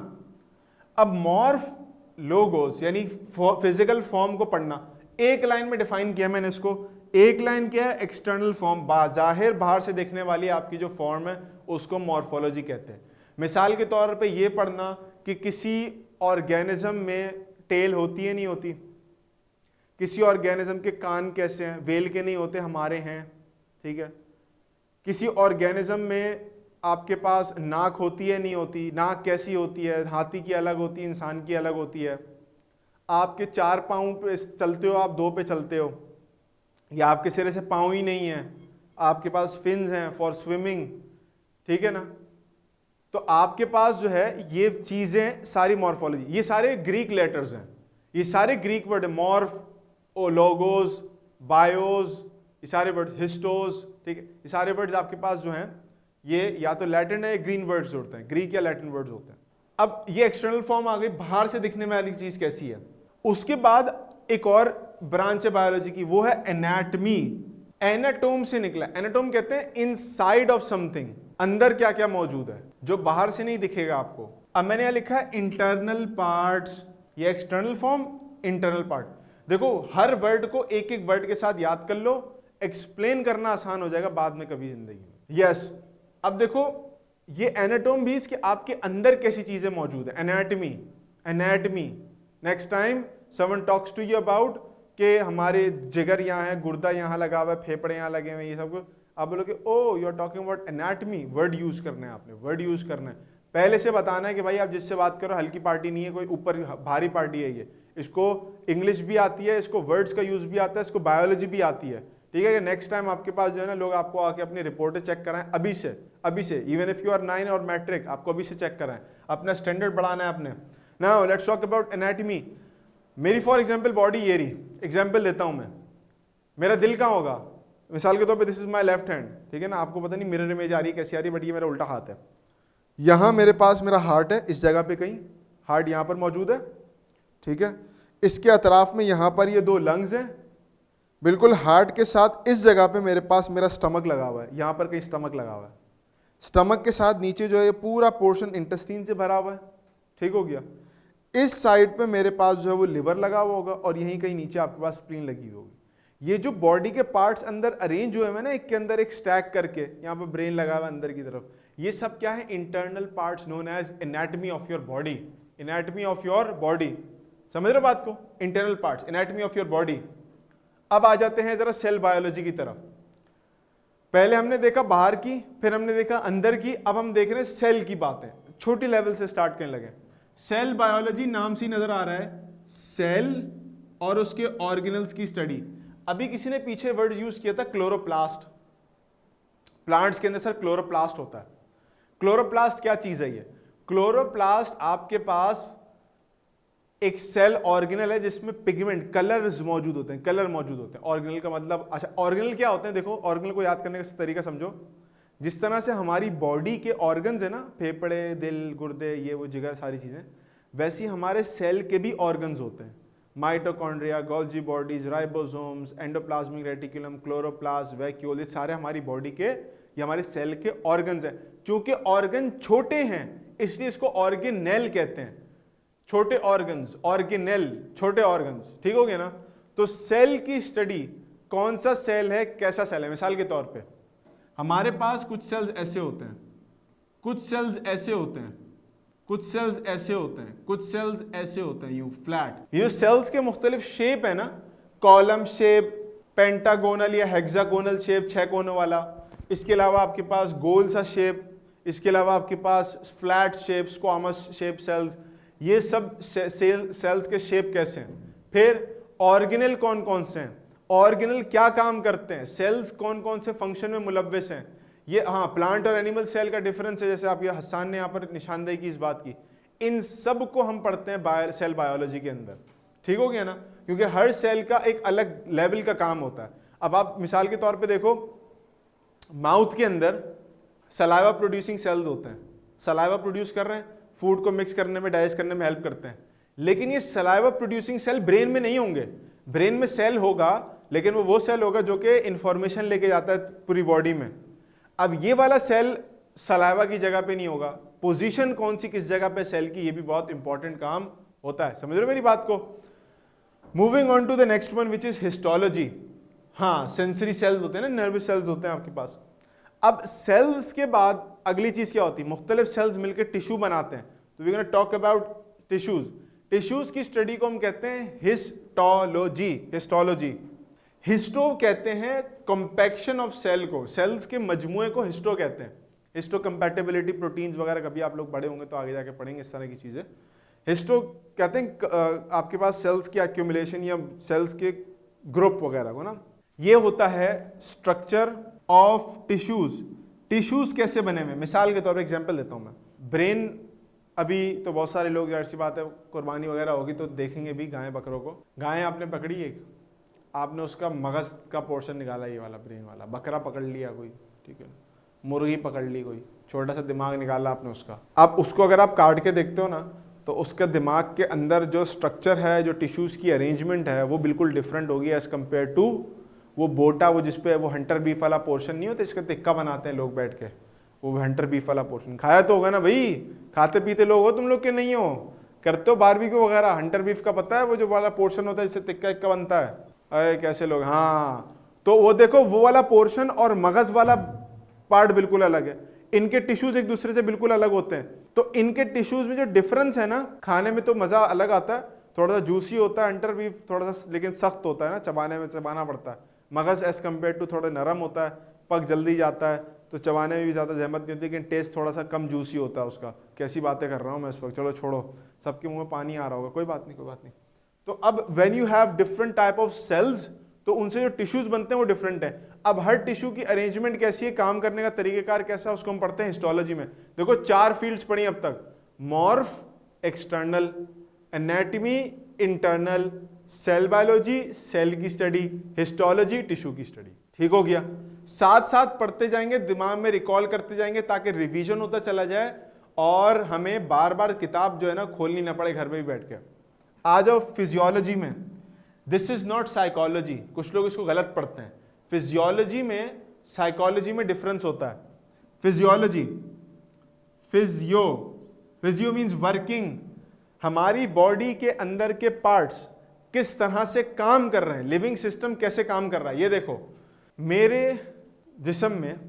अब मॉर्फ लोगोस यानी फिजिकल फॉर्म को पढ़ना। एक लाइन में डिफाइन किया मैंने इसको, एक लाइन क्या है, एक्सटर्नल फॉर्म, बाहर बाहर से देखने वाली आपकी जो फॉर्म है उसको मॉर्फोलॉजी कहते हैं। मिसाल के तौर पे ये पढ़ना कि किसी ऑर्गेनिज्म में टेल होती है नहीं होती, किसी ऑर्गेनिज्म के कान कैसे हैं, वेल के नहीं होते, हमारे हैं, ठीक है। किसी ऑर्गेनिज्म में आपके पास नाक होती है नहीं होती, नाक कैसी होती है, हाथी की अलग होती है, इंसान की अलग होती है। आपके 4 पाँव पे चलते हो, आप 2 पे चलते हो, या आपके सिरे से पाँव ही नहीं है, आपके पास फिन्स हैं फॉर स्विमिंग, ठीक है ना। तो आपके पास जो है ये चीज़ें सारी मॉर्फोलॉजी, ये सारे ग्रीक लेटर्स हैं, ये सारे ग्रीक वर्ड है, मॉर्फ, ओ लोगोस, बायोस, ये सारे वर्ड्स, हिस्टोस, ठीक है, ये सारे वर्ड्स आपके पास जो हैं ये या तो लैटिन है या ग्रीन वर्ड्स होते हैं, ग्रीक या लैटिन वर्ड्स होते हैं। अब ये एक्सटर्नल फॉर्म आ गई, बाहर से दिखने वाली चीज कैसी है। उसके बाद एक और ब्रांच है बायोलॉजी की, वो है एनाटमी। एनाटोम से निकला, एनाटोम कहते हैं इनसाइड ऑफ समथिंग, अंदर क्या क्या मौजूद है जो बाहर से नहीं दिखेगा आपको। अब मैंने यहां लिखा है इंटरनल पार्ट्स, ये एक्सटर्नल फॉर्म, इंटरनल पार्ट। देखो हर वर्ड को एक एक वर्ड के साथ याद कर लो, एक्सप्लेन करना आसान हो जाएगा बाद में कभी जिंदगी में। यस, अब देखो ये एनाटोम भी, इसके आपके अंदर कैसी चीजें मौजूद है, anatomy, anatomy. Next time someone talks to you about कि हमारे जिगर यहाँ है, गुर्दा यहाँ लगा हुआ है, फेफड़े यहाँ लगे हुए हैं, ये सब कुछ, आप बोलोगे oh you are talking about anatomy. Word use करना है आपने, वर्ड यूज करना है, पहले से बताना है कि भाई आप जिससे बात करो हल्की पार्टी नहीं है, कोई ऊपर भारी पार्टी है, ये इसको इंग्लिश भी आती है, इसको वर्ड्स का यूज भी आता है, इसको बायोलॉजी भी आती है, ठीक है। नेक्स्ट टाइम आपके पास जो है ना लोग आपको आके अपनी रिपोर्टें चेक कराएं, अभी से इवन इफ यू आर 9 और मैट्रिक, आपको अभी से चेक कराएं, अपना स्टैंडर्ड बढ़ाना है अपने। Now let's talk about anatomy. मेरी फॉर एग्जांपल बॉडी ये रही, एग्जांपल देता हूं मैं, मेरा दिल कहाँ होगा, मिसाल के तौर पे this is my left hand, ठीक है ना, आपको पता नहीं मिरर इमेज आ रही है कैसी आ रही है, बट ये मेरा उल्टा हाथ है। यहाँ मेरे पास मेरा हार्ट है, इस जगह पे कहीं हार्ट यहाँ पर मौजूद है, ठीक है। इसके अतराफ में यहाँ पर ये 2 लंग्स हैं, बिल्कुल हार्ट के साथ इस जगह पे मेरे पास मेरा स्टमक लगा हुआ है, यहाँ पर कहीं स्टमक लगा हुआ है। स्टमक के साथ नीचे जो है ये पूरा पोर्शन इंटेस्टाइन से भरा हुआ है, ठीक हो गया। इस साइड पे मेरे पास जो है वो लिवर लगा हुआ होगा और यहीं कहीं नीचे आपके पास स्प्लीन लगी हुई होगी। ये जो बॉडी के पार्ट्स अंदर अरेंज हुए हैं ना, एक के अंदर एक स्टैक करके, यहाँ पर ब्रेन लगा हुआ है अंदर की तरफ, ये सब क्या है, internal parts known as anatomy of your body, anatomy of your body, समझ रहे हो बात को? Internal parts, anatomy of your body. अब आ जाते हैं जरा सेल बायोलॉजी की तरफ। पहले हमने देखा बाहर की, फिर हमने देखा अंदर की, अब हम देख रहे हैं सेल की बातें। छोटी लेवल से स्टार्ट करने लगे। सेल बायोलॉजी नाम से नजर आ रहा है, सेल और उसके ऑर्गेनल्स की स्टडी। अभी किसी ने पीछे वर्ड यूज किया था क्लोरोप्लास्ट। प्लांट्स के अंदर सर क्लोरोप्लास्ट होता है। क्लोरोप्लास्ट क्या चीज है? ये क्लोरोप्लास्ट आपके पास एक सेल ऑर्गेनल है जिसमें पिगमेंट, कलर्स मौजूद होते हैं, कलर मौजूद होते हैं। ऑर्गेनल का मतलब, अच्छा ऑर्गेनल क्या होते हैं? देखो ऑर्गेनल को याद करने का तरीका समझो। जिस तरह से हमारी बॉडी के ऑर्गन्स है ना, फेफड़े, दिल, गुर्दे, ये वो जिगर, सारी चीजें, वैसी हमारे सेल के भी ऑर्गन्स होते हैं। Mitochondria, Golgi bodies, ribosomes, endoplasmic reticulum, chloroplast, vacuole, ये सारे हमारी बॉडी के, ये हमारे सेल के ऑर्गन्स हैं। क्योंकि ऑर्गन छोटे हैं इसलिए इसको ऑर्गेनेल कहते हैं। छोटे ऑर्गन्स, ऑर्गेनेल, छोटे ऑर्गन्स, ठीक हो गया ना? तो सेल की स्टडी, कौन सा सेल है, कैसा सेल है। मिसाल के तौर पे हमारे पास कुछ सेल्स ऐसे होते हैं, कुछ सेल्स ऐसे होते हैं, कुछ सेल्स ऐसे होते हैं, कुछ सेल्स ऐसे होते हैं, यूं फ्लैट। ये सेल्स के मुख्तलिफ शेप है ना, कॉलम शेप, पेंटागोनल या हेक्सागोनल शेप, 6 कोनों वाला। इसके अलावा आपके पास गोल सा शेप, इसके अलावा आपके पास flat shape, squamous shape cells. ये सब सेल्स के शेप कैसे हैं। फिर ऑर्गेनल कौन कौन से हैं, ऑर्गेनल क्या काम करते हैं, सेल्स कौन कौन से फंक्शन में मुलव्वस हैं। ये हाँ, प्लांट और एनिमल सेल का डिफरेंस है, जैसे आप ये हसन ने यहाँ पर निशानदेही की इस बात की। इन सब को हम पढ़ते हैं सेल बायोलॉजी के अंदर, ठीक हो गया ना? क्योंकि हर सेल का एक अलग लेवल का काम होता है। अब आप मिसाल के तौर पे देखो, माउथ के अंदर सलाइवा प्रोड्यूसिंग सेल्स होते हैं, सलाइवा प्रोड्यूस कर रहे हैं, फूड को मिक्स करने में, डाइजेस्ट करने में हेल्प करते हैं। लेकिन ये सलाइवा प्रोड्यूसिंग सेल ब्रेन में नहीं होंगे। ब्रेन में सेल होगा, लेकिन वो सेल होगा जो कि इंफॉर्मेशन लेके जाता है पूरी बॉडी में। अब ये वाला सेल सलाइवा की जगह पे नहीं होगा। पोजीशन कौन सी, किस जगह पे सेल की, ये भी बहुत इंपॉर्टेंट काम होता है। समझ रहे हो मेरी बात को? Moving on to the next one which is histology. हाँ, सेंसरी सेल्स होते हैं ना, नर्वस सेल्स होते हैं आपके पास। अब सेल्स के बाद अगली चीज क्या होती है? मुख्तलिफ सेल्स मिलकर टिश्यू बनाते हैं। तो we gonna talk about tissues. Tissues की स्टडी को हम कहते हैं हिस्टोलॉजी। हिस्टोलॉजी, हिस्टो कहते हैं कॉम्पैक्शन ऑफ सेल को, सेल्स के मजमूए को हिस्टो कहते हैं। हिस्टो कंपैटिबिलिटी, प्रोटीन्स वगैरह कभी आप लोग बड़े होंगे तो आगे जाके पढ़ेंगे इस तरह की चीजें। हिस्टो कहते हैं आपके पास सेल्स की एक्यूमुलेशन या सेल्स के ग्रुप वगैरह को ना। ये होता है स्ट्रक्चर ऑफ टिश्यूज। टिश्यूज कैसे बने हुए? मिसाल के तौर पर एग्जांपल देता हूं मैं। ब्रेन, अभी तो बहुत सारे लोग, जाहिर सी बात है, कुर्बानी वगैरह होगी तो देखेंगे भी गाय बकरों को। गाय आपने पकड़ी एक, आपने उसका मगज का पोर्शन निकाला, ये वाला ब्रेन वाला। बकरा पकड़ लिया कोई, ठीक है, मुर्गी पकड़ ली कोई, छोटा सा दिमाग निकाला आपने उसका। अब उसको अगर आप काट के देखते हो ना, तो उसका दिमाग के अंदर जो स्ट्रक्चर है, जो टिश्यूज की अरेंजमेंट है, वो बिल्कुल डिफरेंट होगी एज कम्पेयर टू वो बोटा, वो जिसपे वो हंटर बीफ वाला पोर्शन नहीं होता, इसका टिक्का बनाते हैं लोग बैठ के, वो हंटर बीफ वाला पोर्शन। खाया तो होगा ना भाई, खाते पीते लोग हो तुम लोग के, नहीं हो? करते हो बारबेक्यू वगैरह? हंटर बीफ का पता है, वो जो वाला पोर्शन होता है जिससे टिक्का इक्का बनता है। अरे कैसे लोग, हाँ। तो वो देखो, वो वाला पोर्शन और मगज वाला पार्ट बिल्कुल अलग है। इनके टिश्यूज एक दूसरे से बिल्कुल अलग होते हैं। तो इनके टिश्यूज में जो डिफरेंस है ना, खाने में तो मजा अलग आता है, थोड़ा सा जूसी होता है हंटर बीफ, थोड़ा सा लेकिन सख्त होता है ना, चबाने में चबाना पड़ता है। मगज एज कम्पेयर टू थोड़ा नरम होता है, पक जल्दी जाता है, तो चबाने में भी ज़्यादा जहमत नहीं होती, लेकिन टेस्ट थोड़ा सा कम जूसी होता है उसका। कैसी बातें कर रहा हूँ मैं इस वक्त, चलो छोड़ो, सबके मुंह में पानी आ रहा होगा, कोई बात नहीं, कोई बात नहीं। तो अब when you have different type of cells, तो उनसे जो टिश्यूज बनते हैं वो डिफरेंट है। अब हर टिश्यू की अरेंजमेंट कैसी है, काम करने का तरीकेकार कैसा है, उसको हम पढ़ते हैं हिस्टोलॉजी में। देखो 4 फील्ड्स पढ़ी अब तक, morph external, anatomy internal, cell biology cell की स्टडी, हिस्टोलॉजी टिश्यू की स्टडी। ठीक हो गया? साथ साथ पढ़ते जाएंगे, दिमाग में रिकॉल करते जाएंगे, ताकि रिवीजन होता चला जाए और हमें बार बार किताब जो है ना खोलनी ना पड़े घर में भी बैठ के। आ जाओ फिजियोलॉजी में। दिस इज नॉट साइकोलॉजी, कुछ लोग इसको गलत पढ़ते हैं। फिजियोलॉजी में साइकोलॉजी में डिफरेंस होता है। फिजियोलॉजी, फिजियो मीन्स वर्किंग, हमारी बॉडी के अंदर के पार्ट्स किस तरह से काम कर रहे हैं, लिविंग सिस्टम कैसे काम कर रहा है। ये देखो, मेरे जिस्म में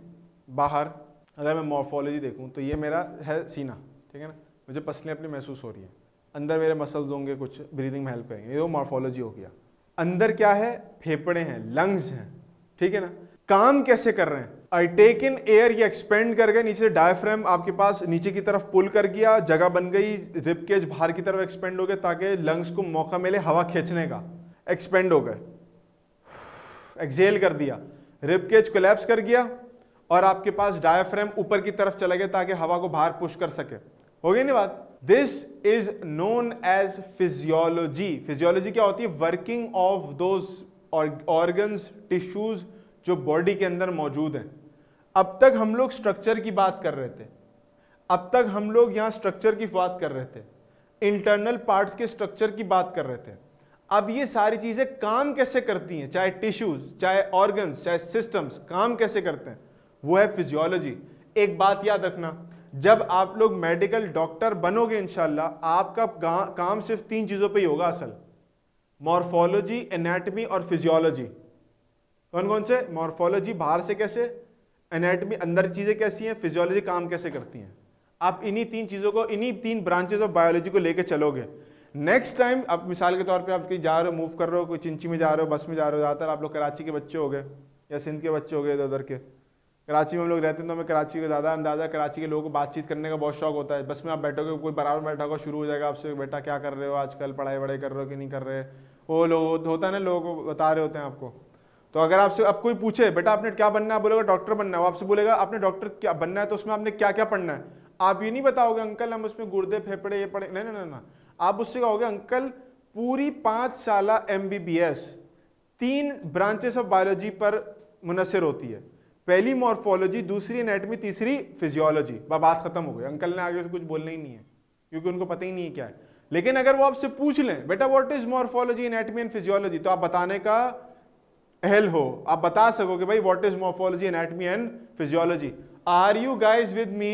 बाहर अगर मैं मॉर्फोलॉजी देखूं तो ये मेरा है सीना, ठीक है ना, मुझे पसली अपनी महसूस हो रही है, अंदर मेरे मसल्स होंगे, कुछ ब्रीदिंग में हेल्प करेंगे, ये वो मॉर्फोलॉजी हो गया। अंदर क्या है, फेफड़े हैं, लंग्स हैं, ठीक है ना। काम कैसे कर रहे हैं, आई टेक इन एयर, ये एक्सपेंड कर गए, नीचे डायफ्राम आपके पास नीचे की तरफ पुल कर गया, जगह बन गई, रिब केज बाहर की तरफ एक्सपेंड हो गया ताकि लंग्स को मौका मिले हवा खींचने का, एक्सपेंड हो गए। एक्सेल कर दिया, रिब केज कोलैप्स कर गया और आपके पास डायफ्राम ऊपर की तरफ चला गया ताकि हवा को बाहर पुश कर सके। हो गई नहीं बात। This is known as physiology. Physiology क्या होती है, working of those organs, tissues जो बॉडी के अंदर मौजूद हैं। अब तक हम लोग स्ट्रक्चर की बात कर रहे थे, अब तक हम लोग यहां स्ट्रक्चर की बात कर रहे थे, इंटरनल पार्ट्स के स्ट्रक्चर की बात कर रहे थे। अब ये सारी चीजें काम कैसे करती हैं, चाहे टिश्यूज, चाहे ऑर्गन्स, चाहे सिस्टम्स, काम कैसे करते हैं, वो है फिजियोलॉजी। एक बात याद रखना, जब आप लोग मेडिकल डॉक्टर बनोगे इंशाल्लाह, आपका काम सिर्फ 3 चीजों पे ही होगा असल, मॉर्फोलॉजी, एनाटॉमी और फिजियोलॉजी। कौन कौन से, मॉर्फोलॉजी बाहर से कैसे, एनाटॉमी अंदर चीजें कैसी हैं, फिजियोलॉजी काम कैसे करती हैं। आप इन्हीं 3 चीजों को, इन्हीं 3 ब्रांचेस ऑफ बायोलॉजी को लेके चलोगे। नेक्स्ट टाइम आप मिसाल के तौर पे आप कहीं जा रहे हो, मूव कर रहे हो, कोई चिंची में जा रहे हो, बस में जा रहे हो, ज़्यादातर आप लोग कराची के बच्चे हो गए या सिंध के बच्चे हो गए, इधर उधर के। कराची में हम लोग रहते हैं तो हमें कराची का ज़्यादा अंदाज़ा, कराची के लोगों को बातचीत करने का बहुत शौक होता है। बस में आप बैठोगे, कोई बराबर बैठा होगा, शुरू हो जाएगा आपसे, बेटा क्या कर रहे हो आजकल, पढ़ाई वढ़ाई कर रहे हो कि नहीं कर रहे। वो लोग होता है ना, लोग बता रहे होते हैं आपको। तो अगर आपसे अब कोई पूछे बेटा आपने क्या बनना है, बोलेगा डॉक्टर बनना है, वो आपसे बोलेगा आपने डॉक्टर क्या बनना है तो उसमें आपने क्या क्या पढ़ना है। आप ये नहीं बताओगे अंकल हम उसमें गुर्दे फेफड़े ये पढ़े, नहीं नहीं नहीं, आप उससे कहोगे अंकल पूरी 5 साल MBBS 3 ब्रांचेस ऑफ बायोलॉजी पर मुनसर होती है। पहली मॉर्फोलॉजी, दूसरी एनाटॉमी, तीसरी फिजियोलॉजी। बात खत्म हो गई, अंकल ने आगे से कुछ बोलना ही नहीं है क्योंकि उनको पता ही नहीं है क्या है। लेकिन अगर वो आपसे पूछ लें बेटा what is morphology, anatomy and physiology, तो आप बताने का अहल हो, आप बता सकोगे भाई what is morphology, anatomy and physiology. Are you guys with me?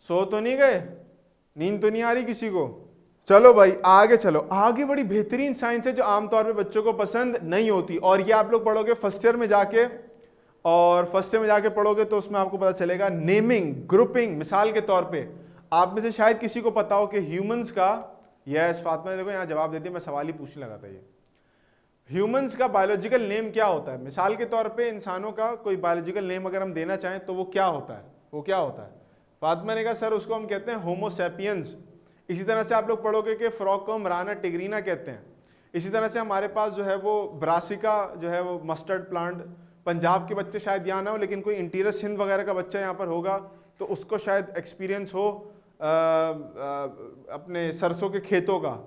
So तो नहीं गए, नींद तो नहीं आ रही किसी को? चलो भाई आगे चलो। आगे बड़ी बेहतरीन साइंस है जो आमतौर पे बच्चों को पसंद नहीं होती, और ये आप लोग पढ़ोगे फर्स्ट ईयर में जाके, और फर्स्ट ईयर में जाके पढ़ोगे तो उसमें आपको पता चलेगा नेमिंग, ग्रुपिंग। मिसाल के तौर पे आप में से शायद किसी को पता हो कि ह्यूमंस का, यस फातिमा ने देखो यहाँ जवाब दे दिया, मैं सवाल ही पूछने लगा था। ये ह्यूमंस का बायोलॉजिकल नेम क्या होता है? मिसाल के तौर पे इंसानों का कोई बायोलॉजिकल नेम अगर हम देना चाहें तो वो क्या होता है? वो क्या होता है? फातिमा ने कहा सर उसको हम कहते हैं होमो सैपियंस। इसी तरह से आप लोग पढ़ोगे कि फ्रॉक को हम राना टिग्रीना कहते हैं। इसी तरह से हमारे पास जो है वो ब्रासिका जो है वो मस्टर्ड प्लांट, पंजाब के बच्चे शायद यहाँ ना हो लेकिन कोई इंटीरियर सिंध वगैरह का बच्चा यहाँ पर होगा तो उसको शायद एक्सपीरियंस हो अपने सरसों के खेतों का,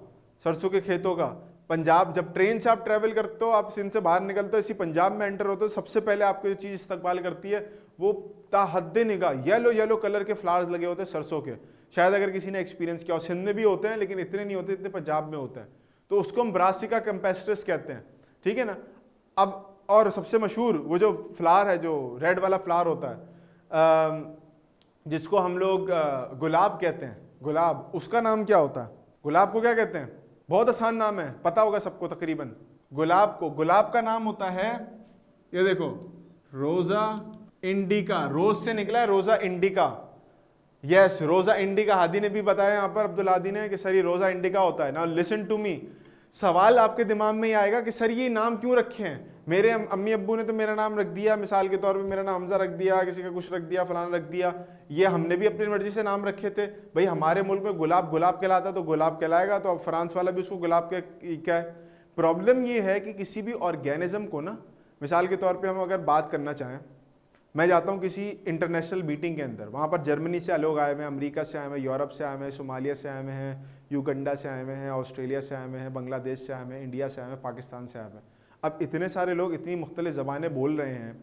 सरसों के खेतों का। पंजाब जब ट्रेन से आप ट्रैवल करते हो, आप सिंध से बाहर निकलते हो, इसी पंजाब में एंटर होते हो, सबसे पहले आपको जो चीज़ इस्तकबाल करती है वो ताहद्दे निगाह येलो येलो कलर के फ्लावर्स लगे होते हैं सरसों के। शायद अगर किसी ने एक्सपीरियंस किया हो, सिंध में भी होते हैं लेकिन इतने नहीं होते जितने पंजाब में होते हैं, तो उसको हम ब्रासिका कैम्पेस्ट्रिस कहते हैं, ठीक है ना। अब और सबसे मशहूर वो जो फ्लावर है, जो रेड वाला फ्लावर होता है जिसको हम लोग गुलाब कहते हैं, गुलाब, उसका नाम क्या होता है? गुलाब को क्या कहते हैं? बहुत आसान नाम है, पता होगा सबको तकरीबन। गुलाब को, गुलाब का नाम होता है, ये देखो, रोजा इंडिका। रोज से निकला है Rosa indica. Yes, Rosa indica. Hadi ने भी बताया यहाँ पर, अब्दुल हादी ने, कि सर ये रोजा इंडिका होता है। Now listen to me. सवाल आपके दिमाग में ये आएगा कि सर ये नाम क्यों रखे हैं? मेरे अम्मी अब्बू ने तो मेरा नाम रख दिया, मिसाल के तौर पे मेरा नाम हमजा रख दिया, किसी का कुछ रख दिया, फलाना रख दिया। ये हमने भी अपनी मर्जी से नाम रखे थे। भाई हमारे मुल्क में गुलाब गुलाब कहलाता तो गुलाब कहलाएगा, तो अब फ्रांस वाला भी उसको गुलाब क्या है? प्रॉब्लम ये है कि किसी भी ऑर्गेनिज्म को ना, मिसाल के तौर पर हम अगर बात करना चाहें, मैं जाता हूँ किसी इंटरनेशनल मीटिंग के अंदर, वहाँ पर जर्मनी से लोग आए हुए हैं, अमेरिका से आए हुए हैं, यूरोप से आए हुए हैं, सोमालिया से आए हुए हैं, युगंडा से आए हुए हैं, ऑस्ट्रेलिया से आए हुए हैं, बांग्लादेश से आए हुए हैं, इंडिया से आए हुए हैं, पाकिस्तान से आए हुए हैं। अब इतने सारे लोग इतनी मुख्तलिफ ज़बानें बोल रहे हैं।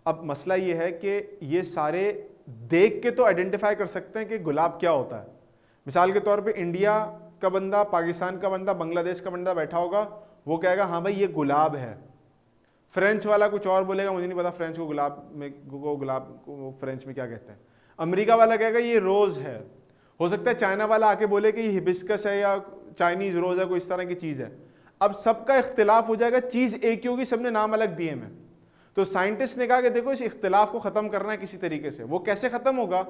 अब मसला ये है कि ये सारे देख के तो आइडेंटिफाई कर सकते हैं कि गुलाब क्या होता है। मिसाल के तौर पे इंडिया का बंदा, पाकिस्तान का बंदा, बांग्लादेश का बंदा बैठा होगा, वो कहेगा हाँ भाई ये गुलाब है। फ्रेंच वाला कुछ और बोलेगा, मुझे नहीं पता फ्रेंच को गुलाब में, गुलाब को फ्रेंच में क्या कहते हैं। अमेरिका वाला कहेगा ये रोज़ है। हो सकता है चाइना वाला आके बोले कि ये हिबिस्कस है या चाइनीज़ रोज़ है, कोई इस तरह की चीज़ है। अब सबका इख्तिलाफ हो जाएगा, चीज़ एक ही होगी, सबने नाम अलग दिए हैं। तो साइंटिस्ट ने कहा कि देखो इस इख्तिलाफ को ख़त्म करना है किसी तरीके से। वो कैसे ख़त्म होगा?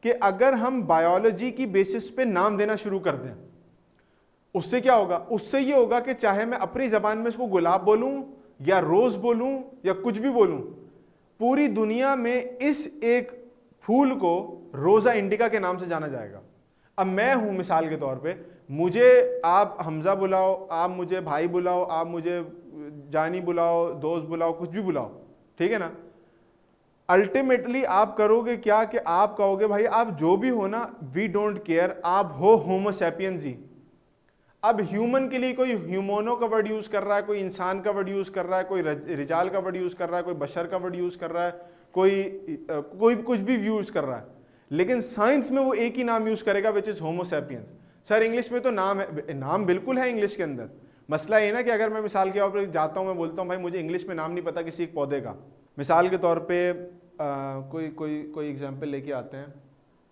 कि अगर हम बायोलॉजी की बेसिस पे नाम देना शुरू कर दें। उससे क्या होगा, उससे ये होगा कि चाहे मैं अपनी जबान में इसको गुलाब बोलूं या रोज बोलूं या कुछ भी बोलूं, पूरी दुनिया में इस एक फूल को रोजा इंडिका के नाम से जाना जाएगा। अब मैं हूं मिसाल के तौर पे, मुझे आप हमजा बुलाओ, आप मुझे भाई बुलाओ, आप मुझे जानी बुलाओ, दोस्त बुलाओ, कुछ भी बुलाओ, ठीक है ना, अल्टीमेटली आप करोगे क्या कि आप कहोगे भाई आप जो भी हो ना, वी डोंट केयर, आप हो होमो सैपियंस ही। अब ह्यूमन के लिए कोई ह्यूमनो का वर्ड यूज कर रहा है, कोई इंसान का वर्ड यूज कर रहा है, कोई रिजाल का वर्ड यूज कर रहा है, कोई बशर का वर्ड यूज कर रहा है, कोई कुछ भी यूज कर रहा है, लेकिन साइंस में वो एक ही नाम यूज करेगा which is Homo sapiens. Sir English में तो नाम है, नाम बिल्कुल है इंग्लिश के अंदर, मसला ये ना कि अगर मैं मिसाल के तौर पर जाता हूँ, मैं बोलता हूँ भाई मुझे इंग्लिश में नाम नहीं पता किसी एक पौधे का, मिसाल के तौर पे कोई कोई कोई एग्जाम्पल लेके आते हैं,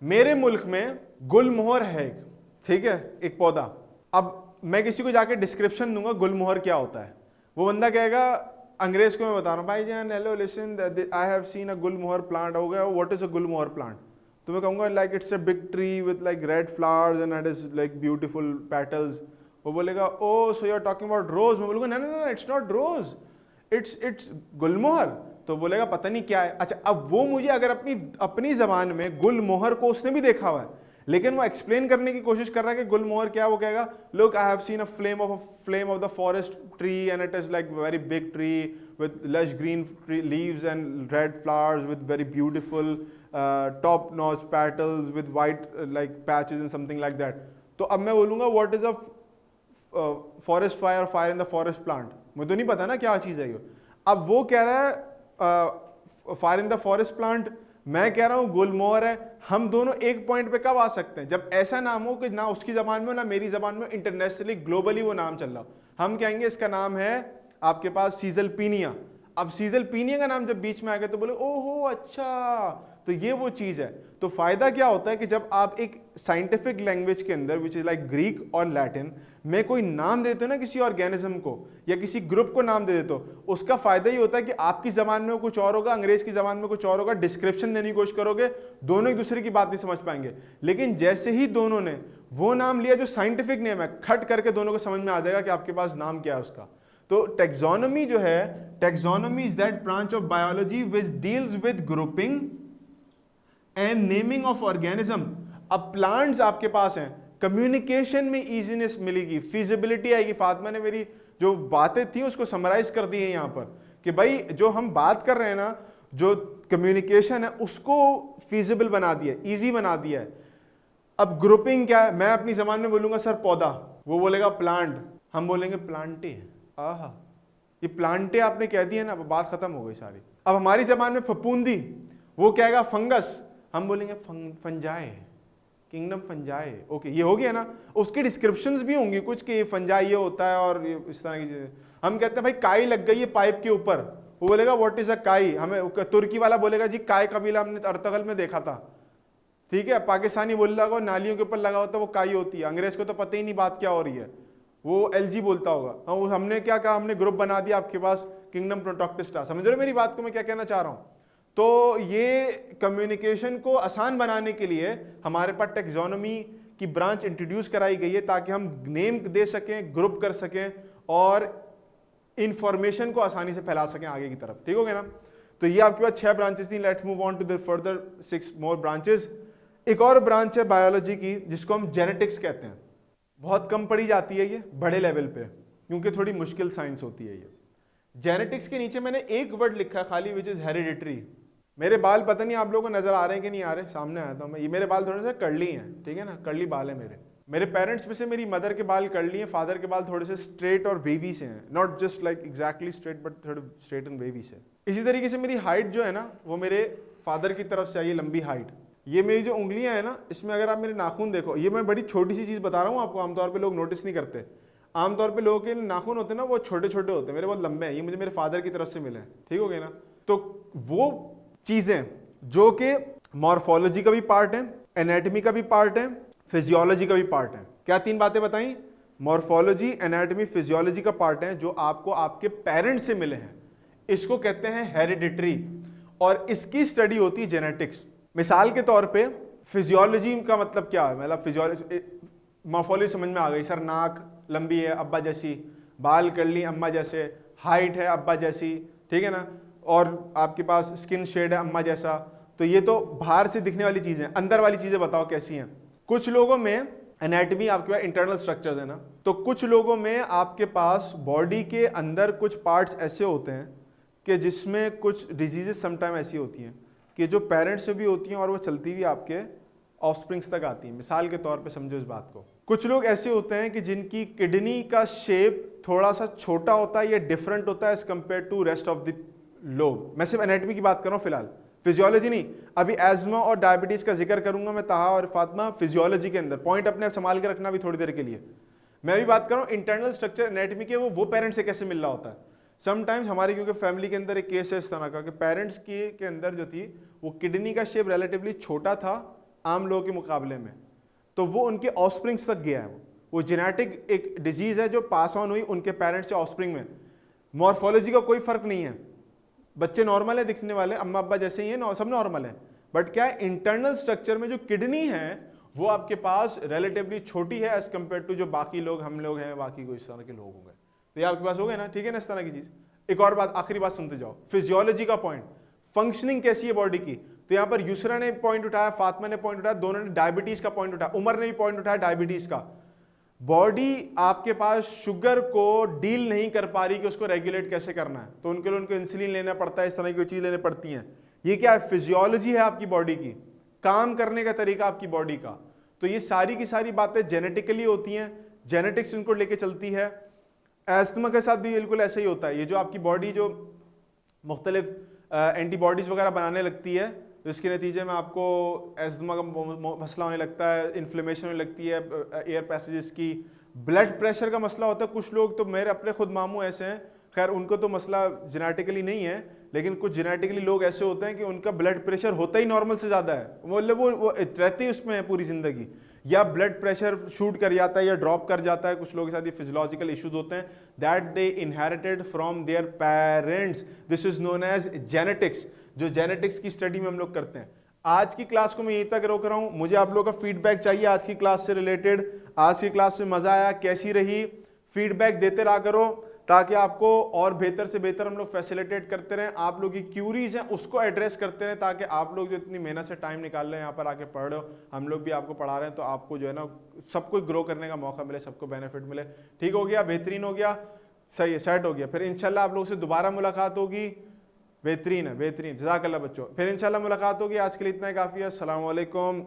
मेरे मुल्क में गुलमोहर है एक, ठीक है, एक पौधा। अब मैं किसी को जाके डिस्क्रिप्शन दूंगा गुलमोहर क्या होता है, वो बंदा कहेगा, अंग्रेज को मैं बता रहा हूँ, भाई जान hello listen I have seen a gulmohar plant, हो गया what is a gulmohar plant, तो मैं कहूँगा like it's a big tree with like red flowers and it is like beautiful petals. वो बोलेगा oh so you are talking about rose, मैं बोलूँगा ना it's not rose, it's gulmohar. तो बोलेगा पता नहीं क्या है। अच्छा, अब वो मुझे अगर अपनी जबान में गुलमोहर को उसने भी देखा हुआ है, लेकिन वो एक्सप्लेन करने की कोशिश कर रहा है कि गुलमोहर क्या, वो कहेगा look I have seen a flame of the forest tree and it is like very big tree with lush green leaves and red flowers with very beautiful top notch petals with white like patches and something like that. तो अब मैं बोलूंगा what is a forest fire, fire in the forest plant, मुझे तो नहीं पता ना क्या चीज है ये। अब वो कह रहा है fire in the forest plant, मैं कह रहा हूं गुलमोहर है। हम दोनों एक पॉइंट पे कब आ सकते हैं, जब ऐसा नाम हो कि ना उसकी जबान में ना मेरी जबान में, इंटरनेशनली ग्लोबली वो नाम चल रहा हो। हम कहेंगे इसका नाम है आपके पास सीजल पीनिया। अब सीजल पीनिया का नाम जब बीच में आ गया तो बोले ओहो अच्छा, तो ये वो चीज है। तो फायदा क्या होता है कि जब आप एक साइंटिफिक लैंग्वेज के अंदर विच इज लाइक ग्रीक और लैटिन में कोई नाम देते हो ना किसी ऑर्गेनिज्म को या किसी ग्रुप को नाम दे देते हो, उसका फायदा ये होता है कि आपकी जबान में कुछ और होगा, अंग्रेज की जबान में कुछ और होगा, डिस्क्रिप्शन देने की कोशिश करोगे, दोनों एक दूसरे की बात नहीं समझ पाएंगे। लेकिन जैसे ही दोनों ने वो नाम लिया जो साइंटिफिक नेम है, खट करके दोनों को समझ में आ जाएगा कि आपके पास नाम क्या है उसका। तो टैक्सोनॉमी जो है, taxonomy is that branch of biology which deals with grouping and naming of organism. अब प्लांट्स आपके पास हैं, कम्युनिकेशन में इजीनेस मिलेगी, फिजिबिलिटी आएगी। फातिमा ने मेरी जो बातें थी उसको समराइज कर दी है यहाँ पर कि भाई जो हम बात कर रहे हैं ना, जो कम्युनिकेशन है उसको फिजिबल बना दिया, इजी बना दिया है। अब ग्रुपिंग क्या है, मैं अपनी जबान में बोलूंगा सर पौधा, वो बोलेगा प्लांट, हम बोलेंगे प्लांटे। आहा, ये प्लांटे आपने कह दिया ना, बात खत्म हो गई सारी। अब हमारी जबान में फफूंदी, वो कहेगा फंगस, हम बोलेंगे फंजाए, किंगडम फंजाए। ओके, ये हो गया ना। उसकी डिस्क्रिप्शंस भी होंगी कुछ कि फंजाई ये होता है और ये इस तरह की चीजें। हम कहते हैं भाई काई लग गई है पाइप के ऊपर, वो बोलेगा व्हाट इज अ काई। हमें तुर्की वाला बोलेगा जी काय कबीला हमने अर्तगल में देखा था, ठीक है। पाकिस्तानी बोल रहा नालियों के ऊपर लगा होता है वो काई होती है। अंग्रेज को तो पता ही नहीं बात क्या हो रही है, वो एलजी बोलता होगा। हाँ, हमने क्या कहा, हमने ग्रुप बना दिया आपके पास किंगडम प्रोटोक्टिस्टा। समझ रहे हो मेरी बात को मैं क्या कहना चाह रहा हूं। तो ये कम्युनिकेशन को आसान बनाने के लिए हमारे पास टैक्सोनॉमी की ब्रांच इंट्रोड्यूस कराई गई है ताकि हम नेम दे सकें, ग्रुप कर सकें और इंफॉर्मेशन को आसानी से फैला सकें आगे की तरफ। ठीक हो गया ना। तो ये आपके पास 6 ब्रांचेस थी। Let's move on to the further 6 more branches. एक और ब्रांच है बायोलॉजी की जिसको हम जेनेटिक्स कहते हैं। बहुत कम पढ़ी जाती है ये बड़े लेवल पे, क्योंकि थोड़ी मुश्किल साइंस होती है ये। जेनेटिक्स के नीचे मैंने एक वर्ड लिखा है खाली, विच इज हेरिडिटरी। मेरे बाल पता नहीं आप लोगों को नजर आ रहे हैं कि नहीं आ रहे, सामने आया था मैं। ये मेरे बाल थोड़े से कर्ली हैं, ठीक है ना, कर्ली बाल है मेरे पेरेंट्स में से मेरी मदर के बाल कर्ली हैं, फादर के बाल थोड़े से स्ट्रेट और वेवी से हैं। Not just like exactly straight but थोड़े स्ट्रेट एंड वेवी से। इसी तरीके से मेरी हाइट जो है ना, वो मेरे फादर की तरफ से आई है, लंबी हाइट। ये मेरी जो उंगलियां हैं ना, इसमें अगर आप मेरे नाखून देखो, ये मैं बड़ी छोटी सी चीज बता रहा हूँ आपको, आमतौर पर लोग नोटिस नहीं करते। आमतौर पे लोगों के नाखून होते हैं ना, वो छोटे छोटे होते हैं, मेरे बहुत लंबे हैं। ये मुझे मेरे फादर की तरफ से मिले हैं। ठीक हो गया ना। तो वो चीजें जो कि मॉर्फोलॉजी का भी पार्ट है, एनाटॉमी का भी पार्ट है, फिजियोलॉजी का भी पार्ट है। क्या 3 बातें बताई? मॉर्फोलॉजी, एनाटॉमी, फिजियोलॉजी का पार्ट है जो आपको आपके पेरेंट्स से मिले हैं। इसको कहते हैं हेरिडिटरी और इसकी स्टडी होती है जेनेटिक्स। मिसाल के तौर पे फिजियोलॉजी का मतलब क्या है, मतलब फिजियोलॉजी, मॉर्फोलॉजी समझ में आ गई सर, नाक लंबी है अब्बा जैसी, बाल कर ली अम्मा जैसे, हाइट है अब्बा जैसी, ठीक है ना, और आपके पास स्किन शेड है अम्मा जैसा। तो ये तो बाहर से दिखने वाली चीजें, अंदर वाली चीजें बताओ कैसी हैं। कुछ लोगों में एनाटॉमी, आपके पास इंटरनल स्ट्रक्चर्स है ना, तो कुछ लोगों में आपके पास बॉडी के अंदर कुछ पार्ट्स ऐसे होते हैं कि जिसमें कुछ डिजीजेस समटाइम ऐसी होती हैं कि जो पेरेंट्स से भी होती हैं और वो चलती भी आपके ऑफस्प्रिंग्स तक आती हैं। मिसाल के तौर पे समझो इस बात को, कुछ लोग ऐसे होते हैं कि जिनकी किडनी का शेप थोड़ा सा छोटा होता है या डिफरेंट होता है as compare to rest of the लोग। मैं सिर्फ एनाटॉमी की बात कर रहा हूँ फिलहाल, फिजियोलॉजी नहीं। अभी एज्मा और डायबिटीज का जिक्र करूंगा मैं ताहा और फातिमा फिजियोलॉजी के अंदर, पॉइंट अपने संभाल के रखना भी थोड़ी देर के लिए। मैं भी बात कर रहा हूँ इंटरनल स्ट्रक्चर एनाटॉमी के, वो पेरेंट्स से कैसे मिल रहा होता है। समटाइम्स हमारी क्योंकि फैमिली के अंदर एक केस है इस तरह का कि पेरेंट्स के अंदर जो थी वो किडनी का शेप रिलेटिवली छोटा था आम लोगों के मुकाबले में, तो वो उनके ऑफस्प्रिंग्स तक गया है। वो जेनेटिक एक डिजीज है जो पास ऑन हुई उनके पेरेंट्स से ऑफस्प्रिंग में। मॉर्फोलॉजी का कोई फर्क नहीं है, बच्चे नॉर्मल है दिखने वाले, अम्मा अब्बा जैसे ही है, सब नॉर्मल है, बट क्या है इंटरनल स्ट्रक्चर में जो किडनी है वो आपके पास रिलेटिवली छोटी है एज कंपेयर टू जो बाकी लोग, हम लोग हैं, बाकी कोई इस तरह के लोग होंगे। तो ये आपके पास हो गए ना, ठीक है ना, इस तरह की चीज। एक और बात, आखिरी बात सुनते जाओ, फिजियोलॉजी का पॉइंट, फंक्शनिंग कैसी है बॉडी की। तो यहां पर यूसरा ने पॉइंट उठाया, फातिमा ने पॉइंट उठाया, दोनों ने डायबिटीज का पॉइंट उठाया, उमर ने भी पॉइंट उठाया डायबिटीज का। बॉडी आपके पास शुगर को डील नहीं कर पा रही कि उसको रेगुलेट कैसे करना है, तो उनके लिए उनको इंसुलिन लेना पड़ता है, इस तरह की चीज लेने पड़ती हैं। ये क्या है, फिजियोलॉजी है आपकी बॉडी की, काम करने का तरीका आपकी बॉडी का। तो ये सारी की सारी बातें जेनेटिकली होती हैं, जेनेटिक्स इनको लेके चलती है। एस्थमा के साथ भी बिल्कुल ऐसा ही होता है। ये जो आपकी बॉडी जो मुख्तलिफ एंटीबॉडीज वगैरह बनाने लगती है, तो इसके नतीजे में आपको एस्थमा का मसला होने लगता है, इन्फ्लेमेशन होने लगती है एयर पैसेजेस की, ब्लड प्रेशर का मसला होता है। कुछ लोग तो, मेरे अपने खुद मामू ऐसे हैं, खैर उनको तो मसला जेनेटिकली नहीं है, लेकिन कुछ जेनेटिकली लोग ऐसे होते हैं कि उनका ब्लड प्रेशर होता ही नॉर्मल से ज़्यादा है, मतलब वो रहते ही उसमें है पूरी ज़िंदगी, या ब्लड प्रेशर शूट कर जाता है या ड्रॉप कर जाता है। कुछ लोगों के साथ ये फिजियोलॉजिकल इश्यूज होते हैं that they inherited from their parents, this is known as genetics, जो जेनेटिक्स की स्टडी में हम लोग करते हैं। आज की क्लास को मैं यहीं तक रोक रहा हूं, मुझे आप लोगों का फीडबैक चाहिए आज की क्लास से रिलेटेड। आज की क्लास में मजा आया, कैसी रही, फीडबैक देते रहा करो ताकि आपको और बेहतर से बेहतर हम लोग फैसिलिटेट करते रहें। आप लोग की क्यूरीज हैं उसको एड्रेस करते रहें, ताकि आप लोग जो इतनी मेहनत से टाइम निकाल रहे हैं यहाँ पर आके पढ़ रहे हो, हम लोग भी आपको पढ़ा रहे हैं, तो आपको जो है ना सबको ग्रो करने का मौका मिले, सबको बेनिफिट मिले। ठीक हो गया, बेहतरीन हो गया, सही है, सेट हो गया। फिर इंशाल्लाह आप लोगों से दोबारा मुलाकात होगी। बेहतरीन है, बेहतरीन, जज़ाकल्लाह बच्चों। फिर इंशाल्लाह मुलाकात होगी। आज के लिए इतना ही काफ़ी है। अस्सलाम वालेकुम।